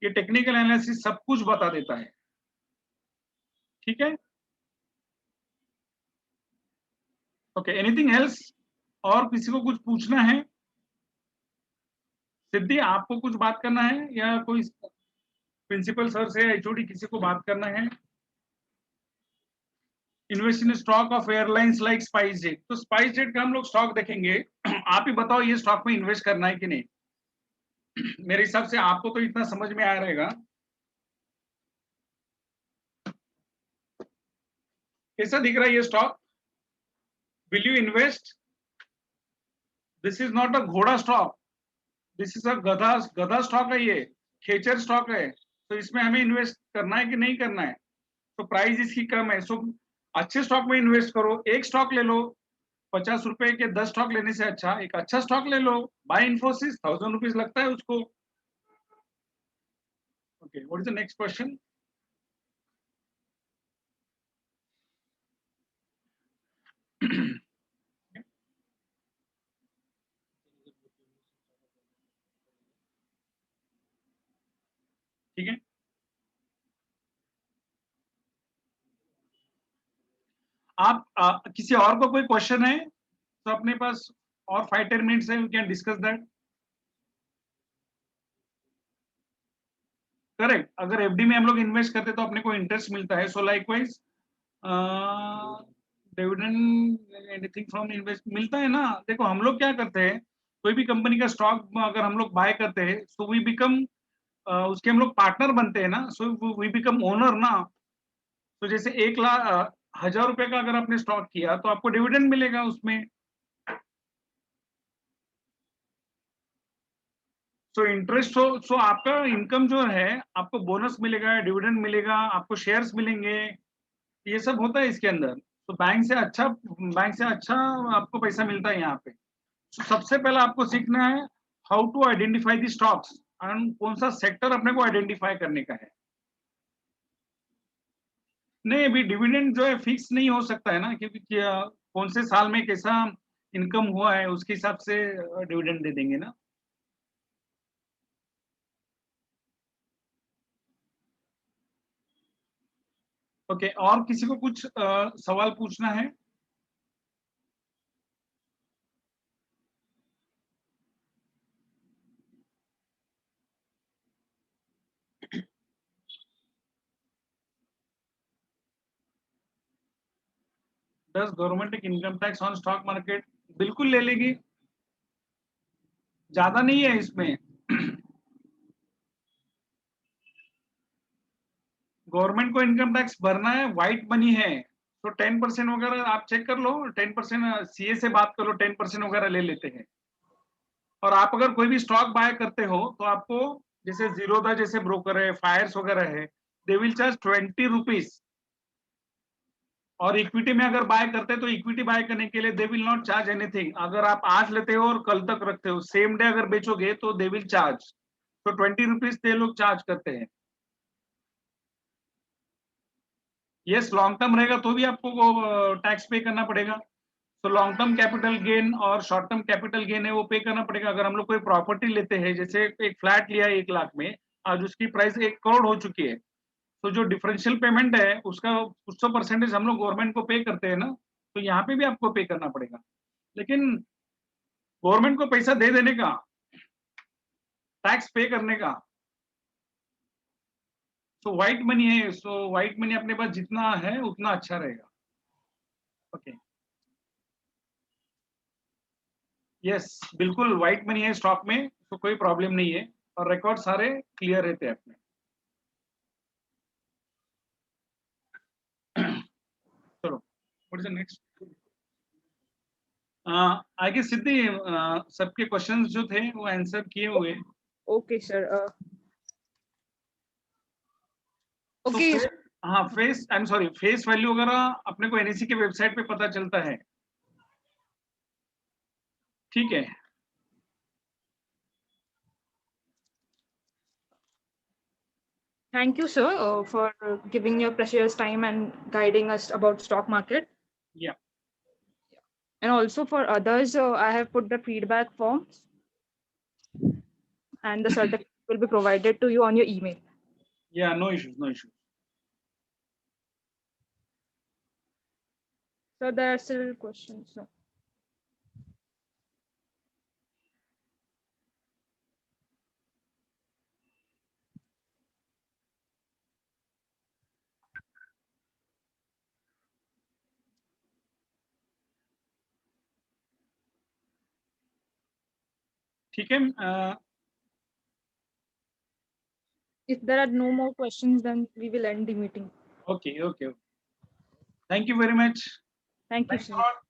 ये टेक्निकल एनालिसिस सब कुछ बता देता है. ठीक है. Okay, anything else? और किसी को कुछ पूछना है? सिद्धि, आपको कुछ बात करना है या कोई प्रिंसिपल सर से, एचओडी किसी को बात करना है? Invest in stock of airlines like spice jet. तो स्पाइस जेट का हम लोग स्टॉक देखेंगे. आप ही बताओ ये स्टॉक में इन्वेस्ट करना है कि नहीं. मेरे हिसाब से आपको तो इतना समझ में आया रहेगा. कैसा दिख रहा है ये stock? Will you invest? This is not a घोड़ा स्टॉक, दिस इज अ गधा स्टॉक है, ये खेचर स्टॉक है. तो इसमें हमें इन्वेस्ट करना है कि नहीं करना है? तो प्राइस इसकी कम है. सो अच्छे स्टॉक में इन्वेस्ट करो. एक स्टॉक ले लो, 50 रुपए के 10 स्टॉक लेने से अच्छा एक अच्छा स्टॉक ले लो. बाय इन्फोसिस, 1000 रुपीज लगता है उसको. Okay, what is the next question? ठीक है. आप किसी और को कोई क्वेश्चन है तो अपने पास और 5-10 मिनट्स है, we can discuss that. Correct. अगर एफडी में हम लोग इन्वेस्ट करते तो अपने को इंटरेस्ट मिलता है. सो likewise dividend anything from invest मिलता है ना. देखो हम लोग क्या करते हैं, कोई भी कंपनी का स्टॉक अगर हम लोग बाय करते हैं सो वी बिकम उसके हम लोग पार्टनर बनते हैं ना. सो वी बिकम ओनर ना. तो जैसे 1,00,000 रुपए का अगर आपने स्टॉक किया तो आपको डिविडेंड मिलेगा उसमें. सो इंटरेस्ट सो आपका इनकम जो है, आपको बोनस मिलेगा, डिविडेंड मिलेगा, आपको शेयर्स मिलेंगे, ये सब होता है इसके अंदर. तो बैंक से अच्छा आपको पैसा मिलता है यहाँ पे. तो सबसे पहले आपको सीखना है how to identify the stocks and कौन सा सेक्टर अपने को आइडेंटिफाई करने का है. नहीं, अभी डिविडेंड जो है फिक्स नहीं हो सकता है ना, क्योंकि कौन से साल में कैसा इनकम हुआ है उसके हिसाब से डिविडेंड दे देंगे ना. ओके, और किसी को कुछ सवाल पूछना है? Does government take income tax on stock market? बिल्कुल ले लेगी, ज्यादा नहीं है इसमें. गवर्नमेंट को इनकम टैक्स भरना है, व्हाइट मनी है. तो 10% वगैरह आप चेक कर लो, 10% सीए से बात कर लो, 10% वगैरह ले लेते हैं. और आप अगर कोई भी स्टॉक बाय करते हो तो आपको जैसे जीरोधा जैसे ब्रोकर है, फायर्स वगैरह है, दे विल चार्ज 20 रुपीज। और इक्विटी में अगर बाय करते हैं तो इक्विटी बाय करने के लिए they will not charge anything. अगर आप आज लेते हो और कल तक रखते हो, सेम डे अगर बेचोगे तो दे विल चार्ज। तो 20 रुपीज ते लोग चार्ज करते हैं। यस, लॉन्ग टर्म रहेगा तो भी आपको टैक्स पे करना पड़ेगा। तो लॉन्ग टर्म कैपिटल गेन और शॉर्ट टर्म कैपिटल गेन है वो पे करना पड़ेगा। अगर हम लोग कोई प्रॉपर्टी लेते हैं, जैसे एक फ्लैट लिया 1 लाख में, आज उसकी प्राइस 1 करोड़ हो चुकी है, तो जो डिफरेंशियल पेमेंट है उसका कुछ तो परसेंटेज हम लोग गवर्नमेंट को पे करते हैं ना, तो यहाँ पे भी आपको पे करना पड़ेगा। लेकिन गवर्नमेंट को पैसा दे देने का, टैक्स पे करने का, तो व्हाइट मनी है, सो व्हाइट मनी अपने पास जितना है उतना अच्छा रहेगा। ओके, यस, बिल्कुल व्हाइट मनी है स्टॉक में, तो कोई प्रॉब्लम नहीं है और रिकॉर्ड सारे क्लियर रहते हैं अपने। चलो, व्हाट इज द नेक्स्ट? आगे सिद्धि, सबके क्वेश्चंस जो थे वो आंसर किए हुए। Okay, sir. Okay. हाँ, face, I am sorry, face value वगैरह अपने को एनईसी के वेबसाइट पे पता चलता है। ठीक है, Thank you, sir, for giving your precious time and guiding us about stock market. Yeah. And also for others, I have put the feedback forms, and the certificate will be provided to you on your email. Yeah, no issues, no issues. So there are still questions. So. ठीक है, If there are no more questions, then we will end the meeting. okay, okay. Thank you very much. Thank you, Thanks a sir. lot.